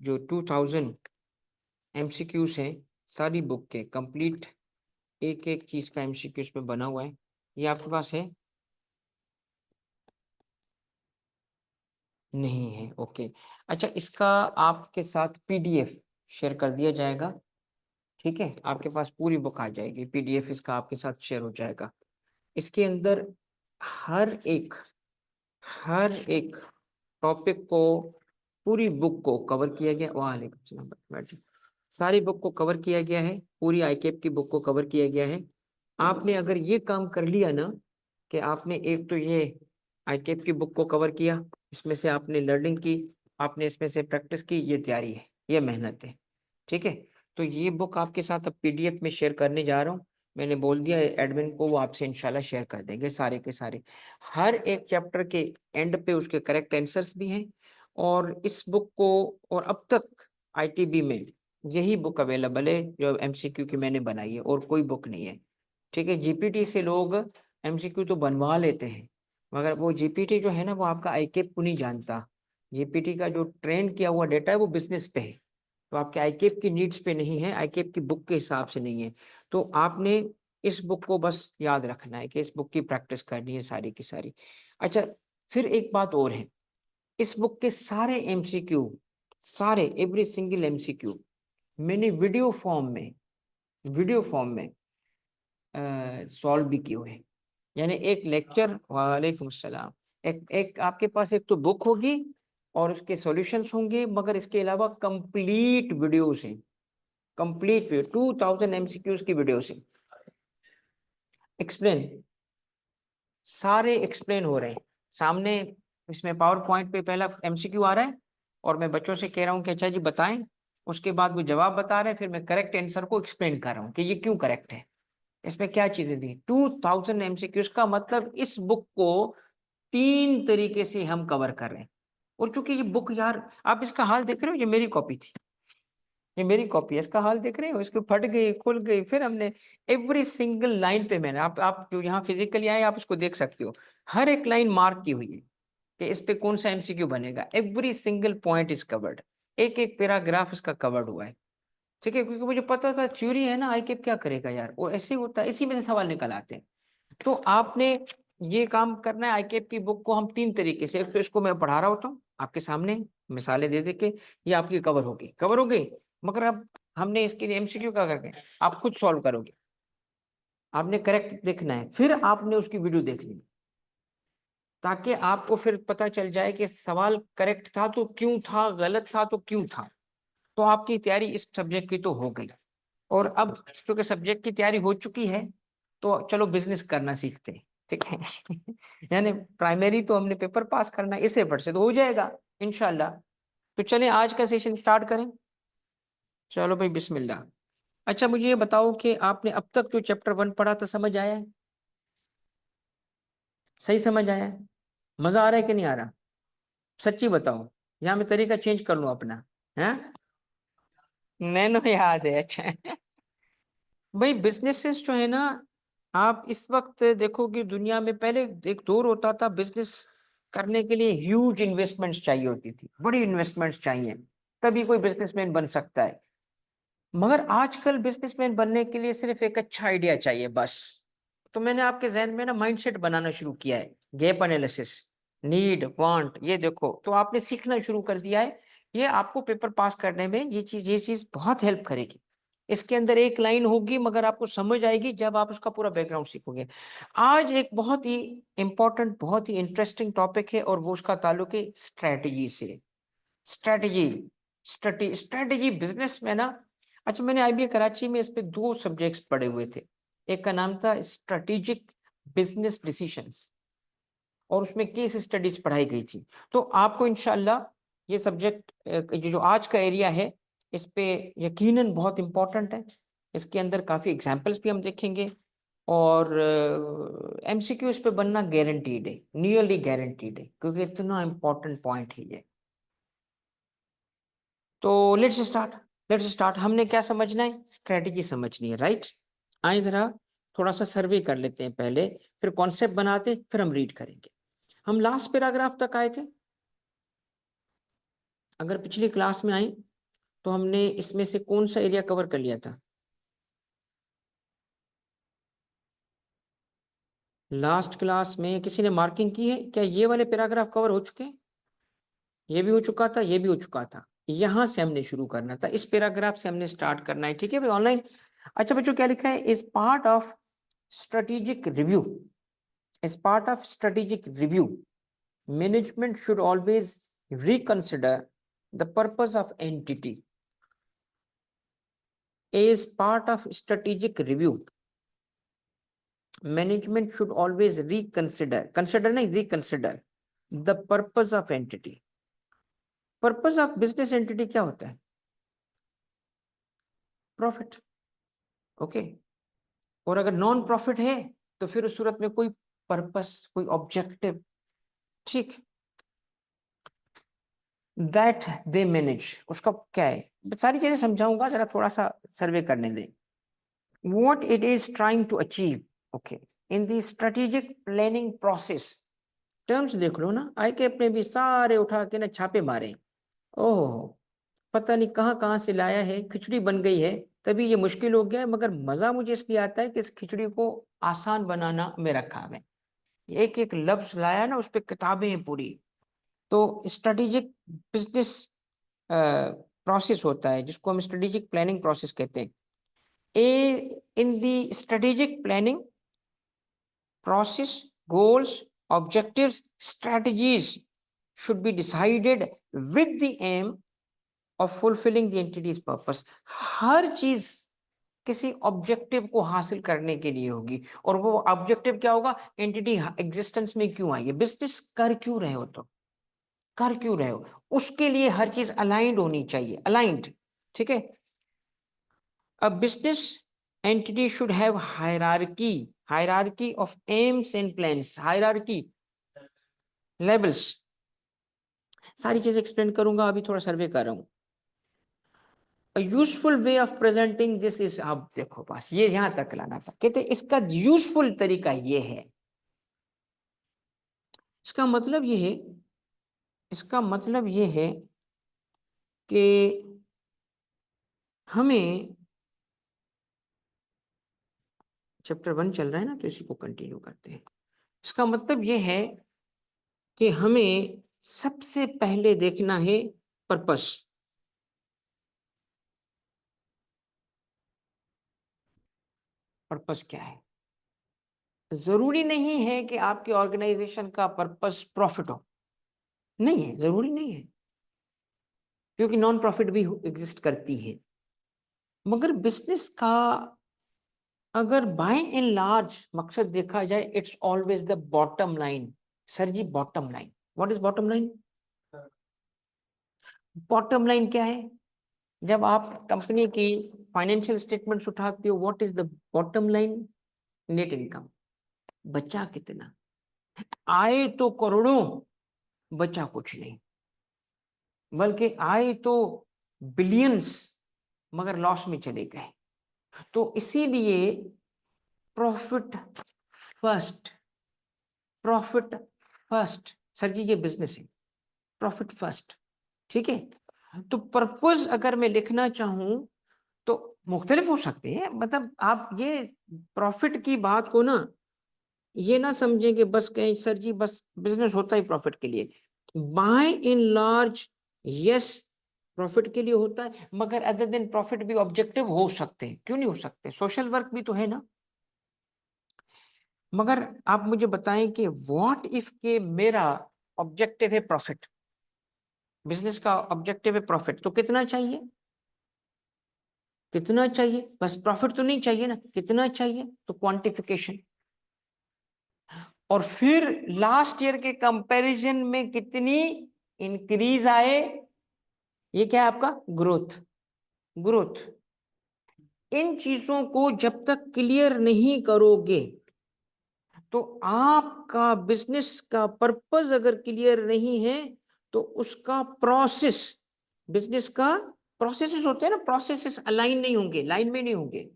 जो 2000 MCQs हैं सारी बुक के कंप्लीट, एक एक चीज का MCQ इसमें बना हुआ है, ये आपके पास है? नहीं है, ओके। अच्छा, इसका आपके साथ PDF शेयर कर दिया जाएगा, ठीक है? आपके पास पूरी बुक आ जाएगी, PDF इसका आपके साथ शेयर हो जाएगा। इसके अंदर हर एक टॉपिक को, पूरी बुक को कवर किया गया। वालेकुम सलाम, बैठिए। सारी बुक को कवर किया गया है, पूरी ICAP की बुक को कवर किया गया है। आपने अगर ये काम कर लिया ना कि आपने एक तो ये ICAP की बुक को कवर किया, इसमें से आपने लर्निंग की, आपने इसमें से प्रैक्टिस की, ये तैयारी है, ये मेहनत है, ठीक है? तो ये बुक आपके साथ अब PDF में शेयर करने जा रहा हूँ। मैंने बोल दिया एडमिन को, वो आपसे इंशाल्लाह शेयर कर देंगे सारे के सारे। हर एक चैप्टर के एंड पे उसके करेक्ट आंसर्स भी हैं। और इस बुक को, और अब तक ITB में यही बुक अवेलेबल है जो MCQ की मैंने बनाई है, और कोई बुक नहीं है, ठीक है? GPT से लोग MCQ तो बनवा लेते हैं, मगर वो GPT जो है ना, वो आपका ICAP को नहीं जानता। GPT का जो ट्रेन किया हुआ डेटा है वो बिजनेस पे है, तो आपके ICAP की नीड्स पे नहीं है, ICAP की बुक के हिसाब से नहीं है। तो आपने इस बुक को बस याद रखना है कि इस बुक की प्रैक्टिस करनी है सारी की सारी। अच्छा, फिर एक बात और है, इस बुक के सारे MCQ, सारे एवरी सिंगल MCQ मैंने वीडियो फॉर्म में सॉल्व भी किए हुए हैं। यानी एक लेक्चर, वालेकुम सलाम, एक एक आपके पास एक तो बुक होगी और उसके सॉल्यूशंस होंगे, मगर इसके अलावा कंप्लीट वीडियोस हैं, कंप्लीट 2000 MCQs की वीडियोस हैं, एक्सप्लेन, सारे एक्सप्लेन हो रहे हैं सामने। इसमें पावर पॉइंट पे पहला MCQ आ रहा है, और मैं बच्चों से कह रहा हूँ कि अच्छा जी बताएं, उसके बाद वो जवाब बता रहे हैं, फिर मैं करेक्ट आंसर को एक्सप्लेन कर रहा हूँ कि ये क्यों करेक्ट है, इसमें क्या चीजें दी। 2000 MCQs का मतलब इस बुक को 3 तरीके से हम कवर कर रहे हैं। और चूंकि ये बुक, यार आप इसका हाल देख रहे हो, ये मेरी कॉपी थी, ये मेरी कॉपी है, इसका हाल देख रहे हो, इसको फट गई, खुल गई, फिर हमने एवरी सिंगल लाइन पे, मैंने, आप जो यहाँ फिजिकली आए आप इसको देख सकते हो, हर एक लाइन मार्क की हुई है कि इस पे कौन सा MCQ बनेगा। Every single point is covered, एक एक पैराग्राफ इसका कवर्ड हुआ है, ठीक है? क्योंकि मुझे पता था थ्योरी है ना, ICAP क्या करेगा यार, वो ऐसे ही होता है, इसी में से सवाल निकल आते हैं। तो आपने ये काम करना है, ICAP की बुक को हम 3 तरीके से, एक तो इसको मैं पढ़ा रहा होता हूँ आपके सामने मिसालें दे दे के, ये आपकी कवर हो गई, मगर अब हमने इसके लिए MCQ क्या करके आप खुद सॉल्व करोगे, आपने करेक्ट देखना है, फिर आपने उसकी वीडियो देखनी है, ताकि आपको फिर पता चल जाए कि सवाल करेक्ट था तो क्यों था, गलत था तो क्यों था। तो आपकी तैयारी इस सब्जेक्ट की तो हो गई। और अब चूंकि सब्जेक्ट की तैयारी हो चुकी है, तो चलो बिजनेस करना सीखते हैं, ठीक है? यानी प्राइमरी तो हमने पेपर पास करना है, इस एफर्ट से तो हो जाएगा इंशाल्लाह। तो चलें आज का सेशन स्टार्ट करें, चलो भाई बिस्मिल्लाह। अच्छा, मुझे ये बताओ कि आपने अब तक जो चैप्टर 1 पढ़ा था समझ आया है? सही समझ आया है? मजा आ रहा है कि नहीं आ रहा? सच्ची बताओ, यहाँ मैं तरीका चेंज कर लूं अपना, है? नैनो याद है, अच्छा। भाई बिजनेसेस जो है ना, आप इस वक्त देखो कि दुनिया में पहले एक दौर होता था, बिजनेस करने के लिए ह्यूज इन्वेस्टमेंट्स चाहिए होती थी, बड़ी इन्वेस्टमेंट्स चाहिए, तभी कोई बिजनेसमैन बन सकता है। मगर आजकल बिजनेसमैन बनने के लिए सिर्फ एक अच्छा आइडिया चाहिए बस। तो मैंने आपके जहन में ना माइंडसेट बनाना शुरू किया है, गैप एनालिसिस, नीड, वांट, ये देखो, तो आपने सीखना शुरू कर दिया है। ये आपको पेपर पास करने में ये चीज बहुत हेल्प करेगी। इसके अंदर एक लाइन होगी, मगर आपको समझ आएगी जब आप उसका पूरा बैकग्राउंड सीखोगे। आज एक बहुत ही इंपॉर्टेंट, बहुत ही इंटरेस्टिंग टॉपिक है, और वो उसका ताल्लुक है स्ट्रेटजी से। स्ट्रेटजी, स्ट्रेटजी बिजनेस में ना। अच्छा, मैंने IBA कराची में इस पे 2 सब्जेक्ट्स पढ़े हुए थे, एक का नाम था स्ट्रेटेजिक बिजनेस डिसीजंस, और उसमें केस स्टडीज पढ़ाई गई थी। तो आपको इंशाल्लाह ये सब्जेक्ट, जो आज का एरिया है, इस पे यकीनन बहुत इंपॉर्टेंट है। इसके अंदर काफी एग्जांपल्स भी हम देखेंगे, और MCQ इस पे बनना गारंटीड है, नियरली गारंटीड है, क्योंकि इतना इंपॉर्टेंट पॉइंट है ये। तो लेट्स स्टार्ट। हमने क्या समझना है? स्ट्रेटजी समझनी है, राइट? आइए जरा थोड़ा सा सर्वे कर लेते हैं पहले, फिर कॉन्सेप्ट बनाते, फिर हम रीड करेंगे। हम लास्ट पैराग्राफ तक आए थे, अगर पिछली क्लास में आए तो हमने इसमें से कौन सा एरिया कवर कर लिया था? लास्ट क्लास में किसी ने मार्किंग की है क्या? ये वाले पैराग्राफ कवर हो चुके हैं? ये भी हो चुका था, ये भी हो चुका था। यहां से हमने शुरू करना था, इस पैराग्राफ से हमने स्टार्ट करना है, ठीक है भाई ऑनलाइन। अच्छा बच्चों, क्या लिखा है? Is part of strategic review, is part of strategic review management should always reconsider the purpose of entity. As part of strategic review, management should always reconsider, consider नहीं, reconsider the purpose of entity. Purpose of business entity क्या होता है? Profit. Okay okay. और अगर non profit है तो फिर उस सूरत में कोई पर्पस, कोई ऑब्जेक्टिव, ठीक, दैट दे मैनेज, उसका क्या है? सारी चीजें समझाऊंगा, जरा थोड़ा सा सर्वे करने दें। what it is trying to achieve, okay, in the strategic planning process। Terms देख लो ना, आई के अपने भी सारे उठा के ना छापे मारे। ओह, पता नहीं कहाँ कहाँ से लाया है, खिचड़ी बन गई है, तभी ये मुश्किल हो गया है। मगर मजा मुझे इसलिए आता है कि इस खिचड़ी को आसान बनाना मेरा काम है। एक एक लफ्ज लाया ना, उस पर किताबें हैं पूरी। तो स्ट्रेटेजिक बिजनेस प्रोसेस होता है जिसको हम स्ट्रेटेजिक प्लानिंग प्रोसेस कहते हैं। In the strategic planning process, goals, objectives, strategies should be decided with the aim of fulfilling the entity's purpose। हर चीज किसी ऑब्जेक्टिव को हासिल करने के लिए होगी, और वो ऑब्जेक्टिव क्या होगा? एंटिटी एग्जिस्टेंस में क्यों आई है, बिजनेस कर क्यों रहे हो, तो कर क्यों रहे हो, उसके लिए हर चीज अलाइंड होनी चाहिए, अलाइंड, ठीक है। A business entity should have hierarchy of aims and plans, hierarchy, levels। सारी चीज एक्सप्लेन करूंगा, अभी थोड़ा सर्वे कर रहा हूं। A useful way of presenting this is, अब देखो बस ये यहां तक लाना था, कहते इसका यूजफुल तरीका ये है। इसका मतलब ये है, इसका मतलब ये है कि हमें, चैप्टर 1 चल रहा है ना, तो इसी को कंटिन्यू करते हैं। इसका मतलब ये है कि हमें सबसे पहले देखना है पर्पस। पर्पस क्या है? जरूरी नहीं है कि आपके ऑर्गेनाइजेशन का पर्पस प्रॉफिट हो, नहीं है, जरूरी नहीं है, क्योंकि नॉन प्रॉफिट भी एग्जिस्ट करती है। मगर बिजनेस का अगर बाय एंड लार्ज मकसद देखा जाए, it's always the bottom line. Sir ji bottom line, what is bottom line? Bottom line क्या है? जब आप कंपनी की फाइनेंशियल स्टेटमेंट्स उठाते हो, what is the bottom line? Net income, बचा कितना, आए तो करोड़ों, बचा कुछ नहीं, बल्कि आए तो बिलियंस, मगर लॉस में चले गए। तो इसीलिए profit first, profit first. Sir ji ये बिजनेस है, प्रॉफिट फर्स्ट, ठीक है। तो पर्पस अगर मैं लिखना चाहूं तो मुख्तलिफ हो सकते हैं, मतलब आप ये प्रॉफिट की बात को ना ये ना समझें कि बस कहें सर जी बस बिजनेस होता ही प्रॉफिट के लिए। By in large, yes, profit के लिए होता है, मगर अदर देन प्रॉफिट भी ऑब्जेक्टिव हो सकते हैं, क्यों नहीं हो सकते? सोशल वर्क भी तो है ना। मगर आप मुझे बताएं कि व्हाट इफ के मेरा ऑब्जेक्टिव है प्रॉफिट, बिजनेस का ऑब्जेक्टिव है प्रॉफिट, तो कितना चाहिए? कितना चाहिए? बस प्रॉफिट तो नहीं चाहिए ना, कितना चाहिए? तो क्वांटिफिकेशन। और फिर लास्ट ईयर के कंपैरिजन में कितनी इंक्रीज आए, ये क्या है आपका? Growth, growth. इन चीजों को जब तक क्लियर नहीं करोगे, तो आपका बिजनेस का पर्पस अगर क्लियर नहीं है, तो उसका प्रोसेस, बिजनेस का प्रोसेसेस होते हैं ना, प्रोसेसेस अलाइन नहीं होंगे, लाइन में नहीं होंगे।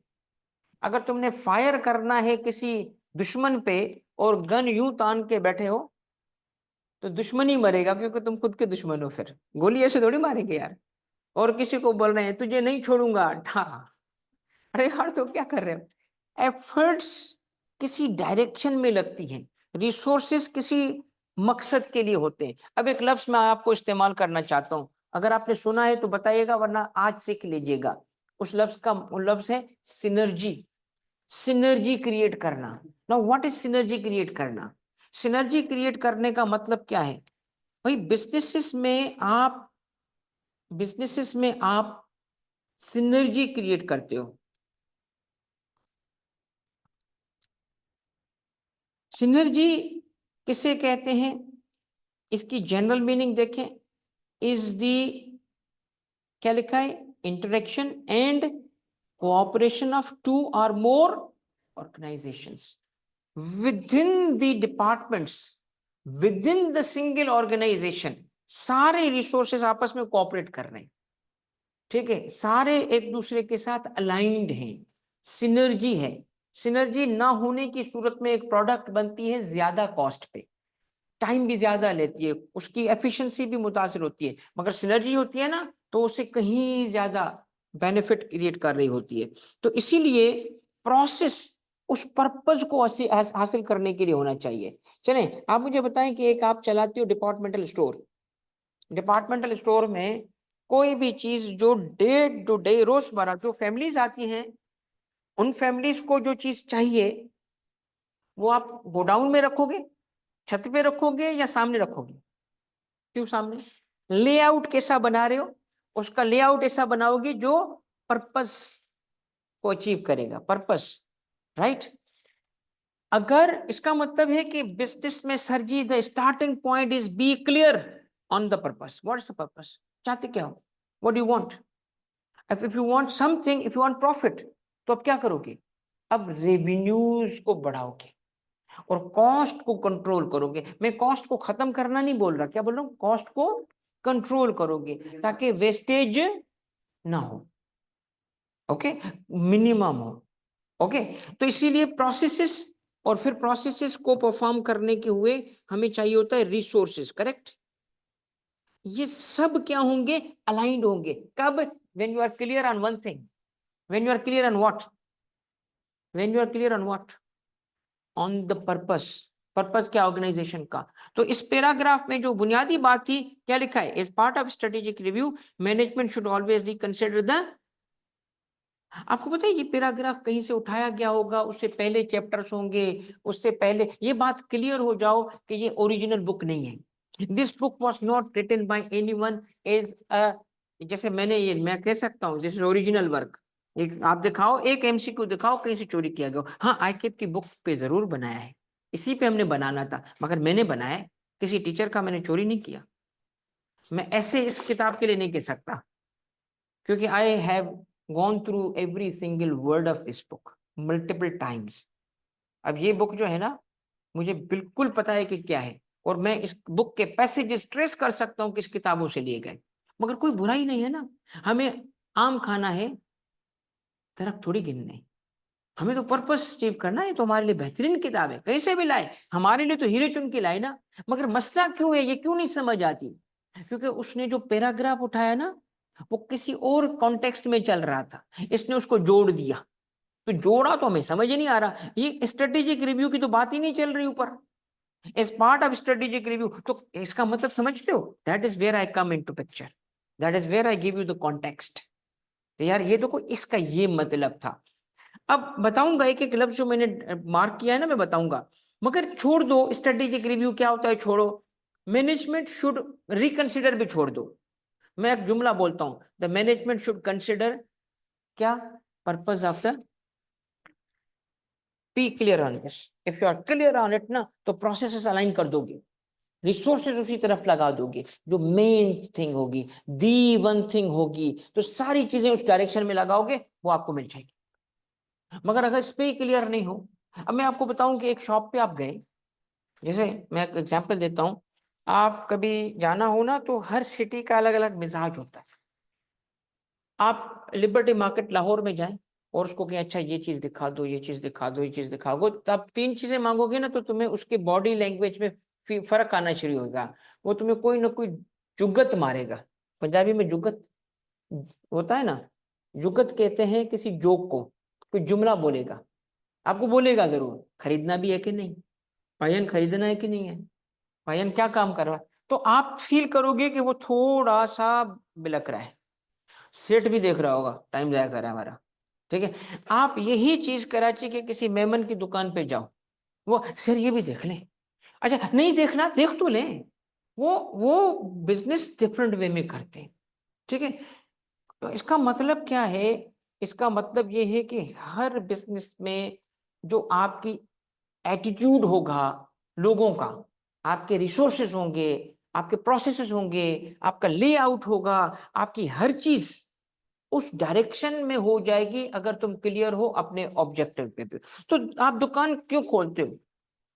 अगर तुमने फायर करना है किसी दुश्मन पे और गन यूं तान के बैठे हो, तो दुश्मन ही मरेगा, क्योंकि तुम खुद के दुश्मन हो, फिर गोली ऐसे थोड़ी मारेंगे यार। और किसी को बोल रहे हैं तुझे नहीं छोड़ूंगा, अरे यार तो क्या कर रहे हो। एफर्ट्स किसी डायरेक्शन में लगती हैं, रिसोर्सेस किसी मकसद के लिए होते हैं। अब एक लफ्ज मैं आपको इस्तेमाल करना चाहता हूं, अगर आपने सुना है तो बताइएगा, वरना आज सीख लीजिएगा। उस लफ्ज का लफ्ज है सिनर्जी। सिनर्जी क्रिएट करना। Now what is synergy create करना? सिनर्जी क्रिएट करने का मतलब क्या है भाई? बिजनेसेस में आप सिनर्जी क्रिएट करते हो। सिनर्जी किसे कहते हैं? इसकी जनरल मीनिंग देखें, इज दी, क्या लिखा है, interaction and cooperation of two or more organizations within the departments, within the single organization. सारे रिसोर्सेस आपस में कोऑपरेट कर रहे हैं, ठीक है, सारे एक दूसरे के साथ अलाइंड हैं, सिनर्जी है। सिनर्जी ना होने की सूरत में एक प्रोडक्ट बनती है ज्यादा कॉस्ट पे, टाइम भी ज्यादा लेती है, उसकी एफिशिएंसी भी मुतासिर होती है, मगर सिनर्जी होती है ना तो उससे कहीं ज्यादा बेनिफिट क्रिएट कर रही होती है। तो इसीलिए प्रोसेस उस पर्पज को हासिल करने के लिए होना चाहिए। चलें, आप मुझे बताएं कि एक आप चलाते हो डिपार्टमेंटल स्टोर, डिपार्टमेंटल स्टोर में कोई भी चीज जो डे टू डे रोजमर्रा जो फैमिलीज आती हैं, उन फैमिलीज को जो चीज चाहिए वो आप गोडाउन में रखोगे, छत पे रखोगे या सामने रखोगे? क्यों सामने? लेआउट कैसा बना रहे हो? उसका लेआउट ऐसा बनाओगे जो पर्पस को अचीव करेगा, पर्पस, राइट। अगर इसका मतलब है कि बिजनेस में sir ji the starting point is be clear on the purpose. What is the purpose? चाहते क्या हो? What do you want? If you want something, if you want profit, तो अब क्या करोगे? अब रेवेन्यूज को बढ़ाओगे और कॉस्ट को कंट्रोल करोगे। मैं कॉस्ट को खत्म करना नहीं बोल रहा, क्या बोल रहा हूं? कॉस्ट को कंट्रोल करोगे ताकि वेस्टेज ना हो, ओके, मिनिमम हो, ओके। तो इसीलिए प्रोसेसेस, और फिर प्रोसेसेस को परफॉर्म करने के हुए हमें चाहिए होता है रिसोर्सेस, करेक्ट। ये सब क्या होंगे? अलाइंड होंगे। कब? When you are clear on one thing. When you are clear on what? When you are clear on what? On the purpose. Purpose क्या? ऑर्गेनाइजेशन का। तो इस पैराग्राफ में जो बुनियादी बात थी, क्या लिखा है? As part of strategic review management should always reconsider the, आपको पता है ये पैराग्राफ कहीं से उठाया गया होगा, उससे पहले चैप्टर्स होंगे, उससे पहले, ये बात क्लियर हो जाओ कि ये ओरिजिनल बुक नहीं है। This book was not written by anyone as a, जैसे मैंने ये, मैं कह सकता हूँ दिस इज ओरिजिनल वर्क। एक आप दिखाओ, एक एमसीक्यू दिखाओ कहीं से चोरी किया गया। हाँ, आईकेप की बुक पे जरूर बनाया है, इसी पे हमने बनाना था, मगर मैंने बनाया है, किसी टीचर का मैंने चोरी नहीं किया। मैं ऐसे इस किताब के लिए नहीं कह सकता, क्योंकि I have gone through every single word of this book multiple times. अब ये बुक जो है ना, मुझे बिल्कुल पता है कि क्या है, और मैं इस बुक के पैसेजेस ट्रेस कर सकता हूं किस किताबों से लिए गए। मगर कोई बुराई नहीं है ना, हमें आम खाना है, दरख्त थोड़ी गिनने। हमें तो पर्पस अचीव करना है। तो हमारे लिए बेहतरीन किताब है, कैसे भी लाए, हमारे लिए तो हीरे चुन के लाए ना। मगर मसला क्यों है, ये क्यों नहीं समझ आती? क्योंकि उसने जो पैराग्राफ उठाया ना, वो किसी और कॉन्टेक्स्ट में चल रहा था, इसने उसको जोड़ दिया। तो जोड़ा तो हमें समझ ही नहीं आ रहा। ये स्ट्रेटेजिक रिव्यू की तो बात ही नहीं चल रही ऊपर, as part of strategic review. तो इसका मतलब समझते हो? That is where I come into picture, that is where I give you the context. तो यार ये देखो, इसका ये मतलब था। अब बताऊंगा एक एक लफ्ज जो मैंने मार्क किया है ना, मैं बताऊंगा, मगर छोड़ दो स्ट्रेटेजिक रिव्यू क्या होता है, छोड़ो। मैनेजमेंट शुड रिकंसिडर भी छोड़ दो। मैं एक जुमला बोलता हूं, द मैनेजमेंट शुड कंसिडर, क्या? Purpose of the, be clear on this. If you are clear on it ना, तो प्रोसेसेस अलाइन कर दोगे, रिसोर्सेज उसी तरफ लगा दोगे, जो मेन थिंग होगी, दी वन थिंग होगी, तो सारी चीजें उस डायरेक्शन में लगाओगे, वो आपको मिल जाएगी। मगर अगर इस पे ही क्लियर नहीं हो, अब मैं आपको बताऊं कि एक शॉप पे आप गए, जैसे मैं एक एग्जांपल देता हूं, आप कभी जाना हो ना, तो हर सिटी का अलग अलग मिजाज होता है। आप लिबर्टी मार्केट लाहौर में जाएं और उसको कहें अच्छा ये चीज दिखा दो, ये चीज दिखा दो, ये चीज दिखा दो, तो आप तीन चीजें मांगोगे ना, तो तुम्हें उसके बॉडी लैंग्वेज में फर्क आना शुरू होगा। वो तुम्हें कोई ना कोई जुगत मारेगा, पंजाबी में जुगत, होता है ना, जुगत कहते हैं किसी जोक को, कोई जुमला बोलेगा, आपको बोलेगा जरूर खरीदना भी है कि नहीं, पायन खरीदना है कि नहीं है, पायन क्या काम कर रहा है, तो आप फील करोगे कि वो थोड़ा सा बिलक रहा है, सेठ भी देख रहा होगा टाइम जाया कर रहा है हमारा, ठीक है। आप यही चीज कराची के किसी मेमन की दुकान पे जाओ, वो सर ये भी देख लें, अच्छा नहीं देखना देख तो लें, वो बिजनेस डिफरेंट वे में करते हैं, ठीक है। तो इसका मतलब क्या है, इसका मतलब ये है कि हर बिजनेस में जो आपकी एटीट्यूड होगा लोगों का, आपके रिसोर्सेज होंगे, आपके प्रोसेसेस होंगे, आपका लेआउट होगा, आपकी हर चीज उस डायरेक्शन में हो जाएगी अगर तुम क्लियर हो अपने ऑब्जेक्टिव पे। तो आप दुकान क्यों खोलते हो,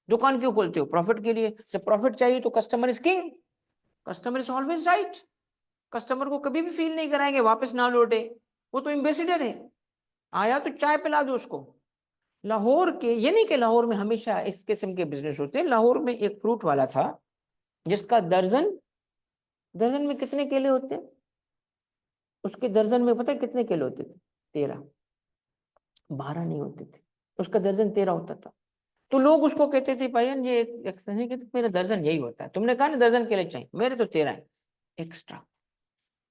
दुकान क्यों खोलते हो, प्रॉफिट के लिए, जब प्रॉफिट चाहिए तो customer is king, customer is always right, customer को कभी भी फील नहीं कराएंगे वापस ना लौटे, वो तो एम्बेसडर है, आया तो चाय पिला दो उसको। लाहौर के, ये नहीं कि लाहौर में हमेशा इस किस्म के बिजनेस होते हैं, लाहौर में एक फ्रूट वाला था जिसका दर्जन, दर्जन में कितने केले होते हैं, उसके दर्जन में पता है कितने केले होते थे, 13, 12 नहीं होते थे, उसका दर्जन 13 होता था। तो लोग उसको कहते थे भाई ये एक नहीं कहते, मेरा दर्जन यही होता है, तुमने कहा ना दर्जन केले चाहिए, मेरे तो 13 है एक्स्ट्रा।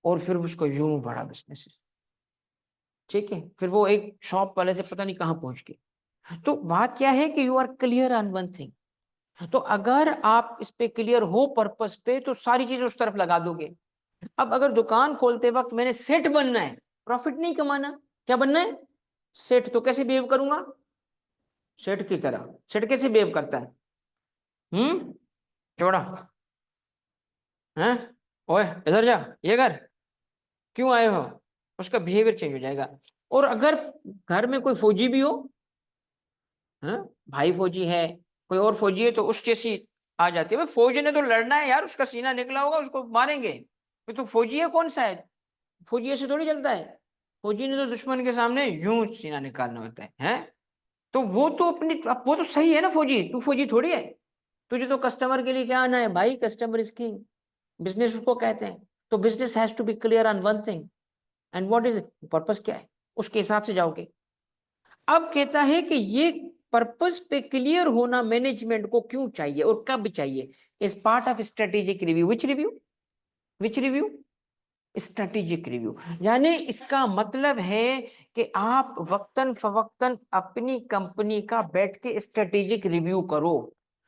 और फिर उसको यूं बड़ा बिजनेस है, ठीक है, फिर वो एक शॉप वाले से पता नहीं कहाँ पहुंच गए। तो बात क्या है कि you are clear on one thing, तो अगर आप इस पे क्लियर हो पर्पस पे तो सारी चीज उस तरफ लगा दोगे। अब अगर दुकान खोलते वक्त मैंने सेठ बनना है, प्रॉफिट नहीं कमाना, क्या बनना है, सेठ, तो कैसे बिहेव करूंगा, सेठ की तरह। सेठ कैसे बिहेव करता है, जोड़ा, हैं, ओए इधर जा, ये कर, क्यों आए हो, उसका बिहेवियर चेंज हो जाएगा। और अगर घर में कोई फौजी भी हो, हाँ, भाई फौजी है, कोई और फौजी है, तो उस जैसी आ जाती है, भाई फौजी ने तो लड़ना है यार, उसका सीना निकला होगा, उसको मारेंगे, तो फौजी है कौन सा है, फौजी ऐसे थोड़ी चलता है, फौजी ने तो दुश्मन के सामने यूं सीना निकालना होता है, हैं? तो वो तो अपनी, वो तो सही है ना, फौजी, तू फौजी थोड़ी है, तुझे तो कस्टमर के लिए क्या आना है भाई, कस्टमर इज किंग, बिजनेस उसको कहते हैं। तो business has to be clear on one thing, and what is purpose, क्या है, उसके हिसाब से जाओगे। अब कहता है कि ये पर्पस पे क्लियर होना मैनेजमेंट को क्यों चाहिए और कब चाहिए, is part of strategic review, which review, which review, strategic review. यानी इसका मतलब है कि आप वक्तन फवक्तन अपनी कंपनी का बैठ के स्ट्रेटेजिक रिव्यू करो,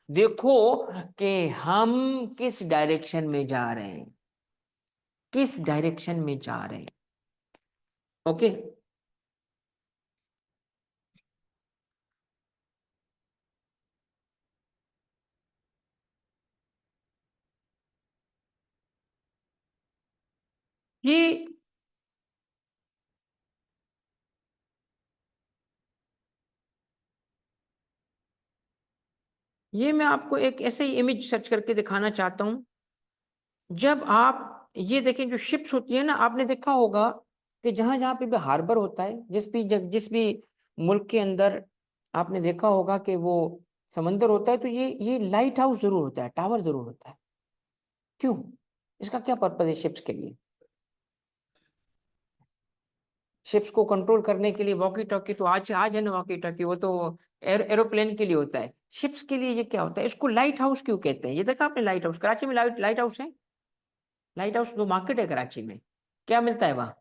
देखो कि हम किस डायरेक्शन में जा रहे हैं, किस डायरेक्शन में जा रहे हैं, ओके। ये ये मैं आपको एक ऐसे ही इमेज सर्च करके दिखाना चाहता हूं। जब आप ये देखें, जो शिप्स होती है ना, आपने देखा होगा कि जहां जहां पे भी हार्बर होता है, जिस भी मुल्क के अंदर, आपने देखा होगा कि वो समंदर होता है, तो ये लाइट हाउस जरूर होता है, टावर जरूर होता है, क्यों, इसका क्या पर्पज है शिप्स के लिए, शिप्स को कंट्रोल करने के लिए वॉकी टॉकी, तो आज है ना वॉकी टॉकी, वो तो एरोप्लेन के लिए होता है, शिप्स के लिए ये क्या होता है, इसको लाइट हाउस क्यों कहते हैं, ये देखा आपने, लाइट हाउस, कराची में लाइट हाउस है, लाइट हाउस, दो मार्केट है कराची में, क्या मिलता है वहां,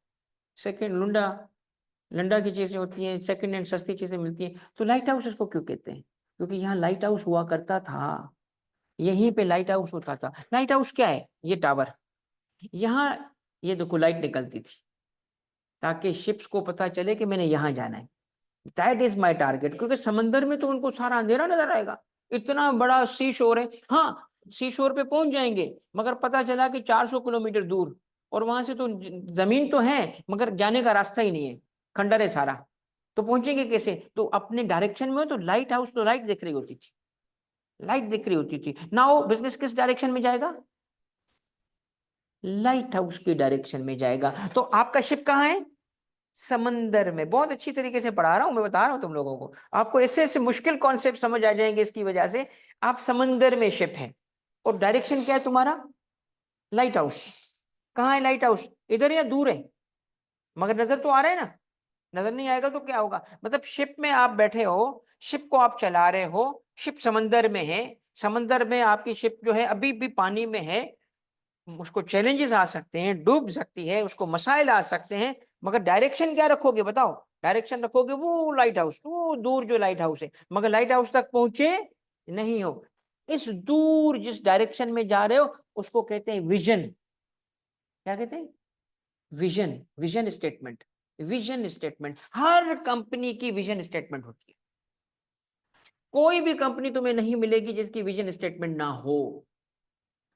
सेकंड लुंडा, लंडा की चीजें होती हैं, सेकंड हैंड सस्ती चीजें मिलती हैं। तो लाइट हाउस इसको क्यों कहते हैं, क्योंकि यहाँ लाइट हाउस हुआ करता था, यहीं पे लाइट हाउस होता था। लाइट हाउस क्या है, ये टावर, यहाँ ये देखो लाइट निकलती थी, ताकि शिप्स को पता चले कि मैंने यहाँ जाना है, दैट इज माई टारगेट, क्योंकि समंदर में तो उनको सारा अंधेरा नजर आएगा, इतना बड़ा सी शोर है, हाँ सी शोर पे पहुंच जाएंगे, मगर पता चला कि 400 किलोमीटर दूर, और वहां से तो जमीन तो है मगर जाने का रास्ता ही नहीं है, खंडर है सारा, तो पहुंचेंगे कैसे, तो अपने डायरेक्शन में हो, तो लाइट हाउस तो लाइट दिख रही होती थी, लाइट दिख रही होती थी ना, वो बिजनेस किस डायरेक्शन में जाएगा, लाइट हाउस की डायरेक्शन में जाएगा। तो आपका शिप कहाँ है, समंदर में। बहुत अच्छी तरीके से पढ़ा रहा हूं मैं, बता रहा हूं तुम लोगों को, आपको ऐसे ऐसे मुश्किल कॉन्सेप्ट समझ आ जाएंगे इसकी वजह से। आप समंदर में शिप है, और डायरेक्शन क्या है तुम्हारा, लाइट हाउस, कहाँ है लाइट हाउस, इधर या दूर है, मगर नजर तो आ रहा है ना, नजर नहीं आएगा तो क्या होगा? मतलब शिप में आप बैठे हो, शिप को आप चला रहे हो, शिप समंदर में है, समंदर में आपकी शिप जो है अभी भी पानी में है, उसको चैलेंजेस आ सकते हैं, डूब सकती है, उसको मसाइल आ सकते हैं, मगर डायरेक्शन क्या रखोगे बताओ? डायरेक्शन रखोगे वो लाइट हाउस, वो दूर जो लाइट हाउस है, मगर लाइट हाउस तक पहुंचे नहीं हो। इस दूर जिस डायरेक्शन में जा रहे हो उसको कहते हैं विजन। क्या कहते हैं? Vision, vision statement. Vision statement हर कंपनी की विजन स्टेटमेंट होती है। कोई भी कंपनी तुम्हें नहीं मिलेगी जिसकी विजन स्टेटमेंट ना हो।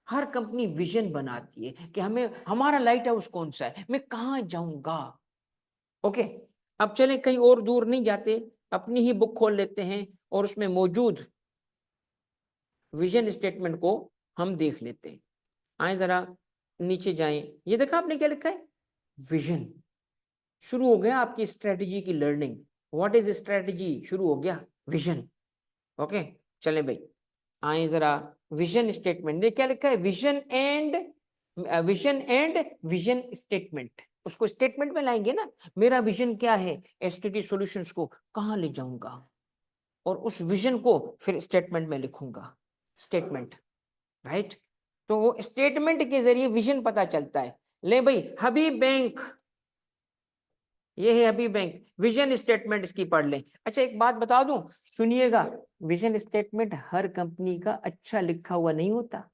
हर कंपनी विजन बनाती है कि हमें, हमारा लाइट हाउस कौन सा है, मैं कहां जाऊंगा। ओके, अब चले कहीं और दूर नहीं जाते, अपनी ही बुक खोल लेते हैं और उसमें मौजूद विजन स्टेटमेंट को हम देख लेते हैं। आए जरा नीचे जाएं, ये देखा आपने क्या लिखा है? विजन। शुरू हो गया आपकी स्ट्रेटजी की लर्निंग। What is strategy? शुरू हो गया विजन। ओके, चलें भाई, आए जरा विजन स्टेटमेंट। ये क्या लिखा है? Vision and, vision and vision statement. उसको स्टेटमेंट में लाएंगे ना, मेरा विजन क्या है, एसटीटी सॉल्यूशंस को कहां ले जाऊंगा, और उस विजन को फिर स्टेटमेंट में लिखूंगा। Statement, right? तो वो स्टेटमेंट के जरिए विजन पता चलता है। ले भाई, हबीब बैंक, ये है अभी बैंक, विजन स्टेटमेंट इसकी पढ़ लें। अच्छा एक बात बता दूं, सुनिएगा, विजन स्टेटमेंट हर कंपनी का अच्छा लिखा हुआ नहीं होता।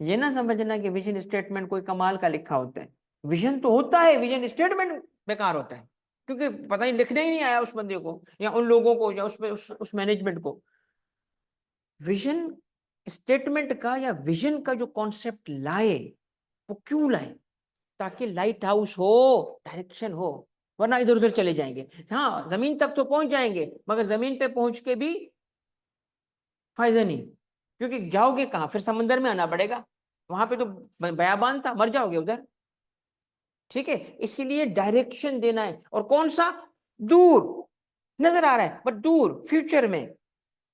ये ना समझना कि विजन स्टेटमेंट कोई कमाल का लिखा होता है। विजन तो होता है, विजन स्टेटमेंट बेकार होता है, क्योंकि पता ही लिखने ही नहीं आया उस बंदे को या उन लोगों को या उसमें उस मैनेजमेंट को। विजन स्टेटमेंट का या विजन का जो कॉन्सेप्ट लाए, वो क्यों लाए? ताकि लाइट हाउस हो, डायरेक्शन हो, वरना इधर उधर चले जाएंगे। हाँ, जमीन तक तो पहुंच जाएंगे, मगर जमीन पे पहुंच के भी फायदा नहीं, क्योंकि जाओगे कहां? फिर समंदर में आना पड़ेगा, वहां पे तो बयाबान था, मर जाओगे उधर। ठीक है, इसीलिए डायरेक्शन देना है। और कौन सा? दूर, नजर आ रहा है बट दूर, फ्यूचर में।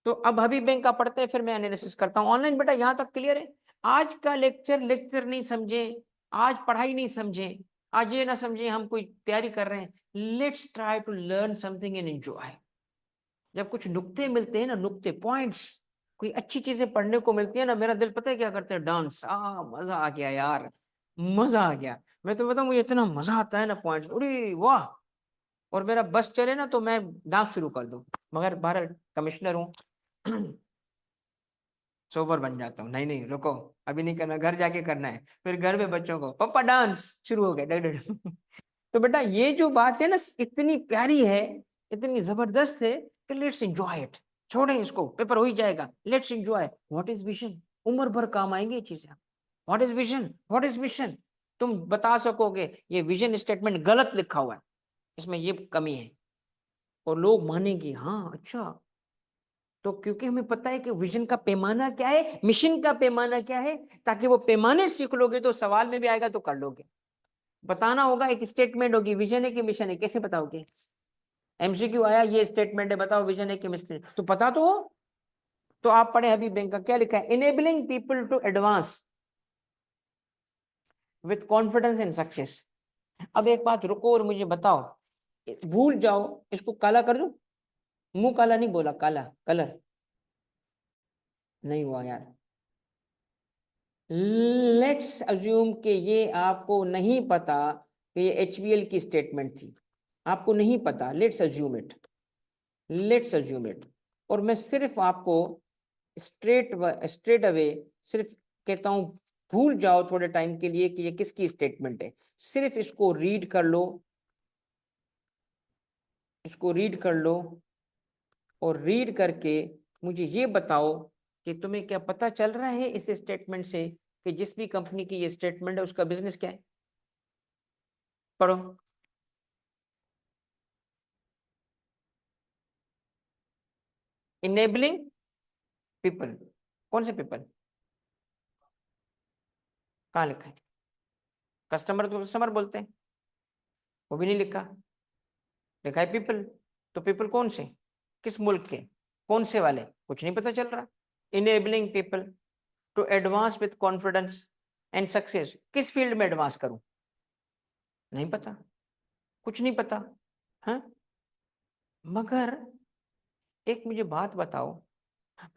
तो अब हबीब बैंक का पढ़ते हैं, फिर मैं एनालिसिस करता हूं ऑनलाइन। बेटा यहां तक क्लियर है? आज का लेक्चर लेक्चर नहीं समझे, आज पढ़ाई नहीं समझे, आज ये ना समझे हम कोई तैयारी कर रहे हैं। Let's try to learn something and enjoy. जब कुछ नुक्ते मिलते हैं ना, नुक्ते, पॉइंट्स, कोई अच्छी चीजें पढ़ने को मिलती है ना, मेरा दिल पता है क्या करते हैं? डांस। मजा आ गया यार, मजा आ गया। मैं तो बताऊं, मुझे इतना मजा आता है ना पॉइंट्स, अरे वाह। और मेरा बस चले ना तो मैं डांस शुरू कर दूं, मगर बहरहाल कमिश्नर हूं सोबर बन जाता हूँ। नहीं नहीं रुको, अभी नहीं करना, घर जाके करना है। फिर घर में बच्चों को पापा डांस शुरू हो गया, डग डग। तो बेटा ये जो बात है ना, इतनी प्यारी है, इतनी जबरदस्त है कि लेट्स एंजॉय इट। छोड़ें इसको, पेपर हो ही जाएगा। Let's enjoy. What is vision? उम्र भर काम आएंगे ये चीजें। What is vision? What is mission? तुम बता सकोगे ये विजन स्टेटमेंट गलत लिखा हुआ है, इसमें ये कमी है, और लोग मानेंगे हाँ अच्छा। तो क्योंकि हमें पता है कि विजन का पैमाना क्या है, मिशन का पैमाना क्या है, ताकि वो पैमाने सीख लोगे तो सवाल में भी आएगा तो कर लोगे। बताना होगा, एक स्टेटमेंट होगी, विजन है कि मिशन है, कैसे बताओगे? एमसीक्यू आया, ये स्टेटमेंट है, बताओ विजन है कि मिशन है, तो पता तो हो। तो आप पढ़े अभी बैंक का क्या लिखा है? Enabling people to advance with confidence in success. अब एक बात रुको और मुझे बताओ, भूल जाओ, इसको काला कर दो। मुंह काला नहीं बोला, काला कलर नहीं हुआ यार। लेट्स अज्यूम कि ये आपको नहीं पता कि ये एचबीएल की स्टेटमेंट थी, आपको नहीं पता। Let's assume it, let's assume it. और मैं सिर्फ आपको स्ट्रेट अवे सिर्फ कहता हूं, भूल जाओ थोड़े टाइम के लिए कि ये किसकी स्टेटमेंट है। सिर्फ इसको रीड कर लो, इसको रीड कर लो, और रीड करके मुझे ये बताओ कि तुम्हें क्या पता चल रहा है इस स्टेटमेंट से कि जिस भी कंपनी की ये स्टेटमेंट है उसका बिजनेस क्या है? पढ़ो। इनेबलिंग पीपल, कौन से पीपल? कहाँ लिखा है? कस्टमर तो कस्टमर बोलते हैं, वो भी नहीं लिखा। लिखा है पीपल, तो पीपल कौन से, किस मुल्क के, कौन से वाले, कुछ नहीं पता चल रहा। Enabling people to advance with confidence and success, किस फील्ड में एडवांस करूं? नहीं पता, कुछ नहीं पता है। मगर एक मुझे बात बताओ,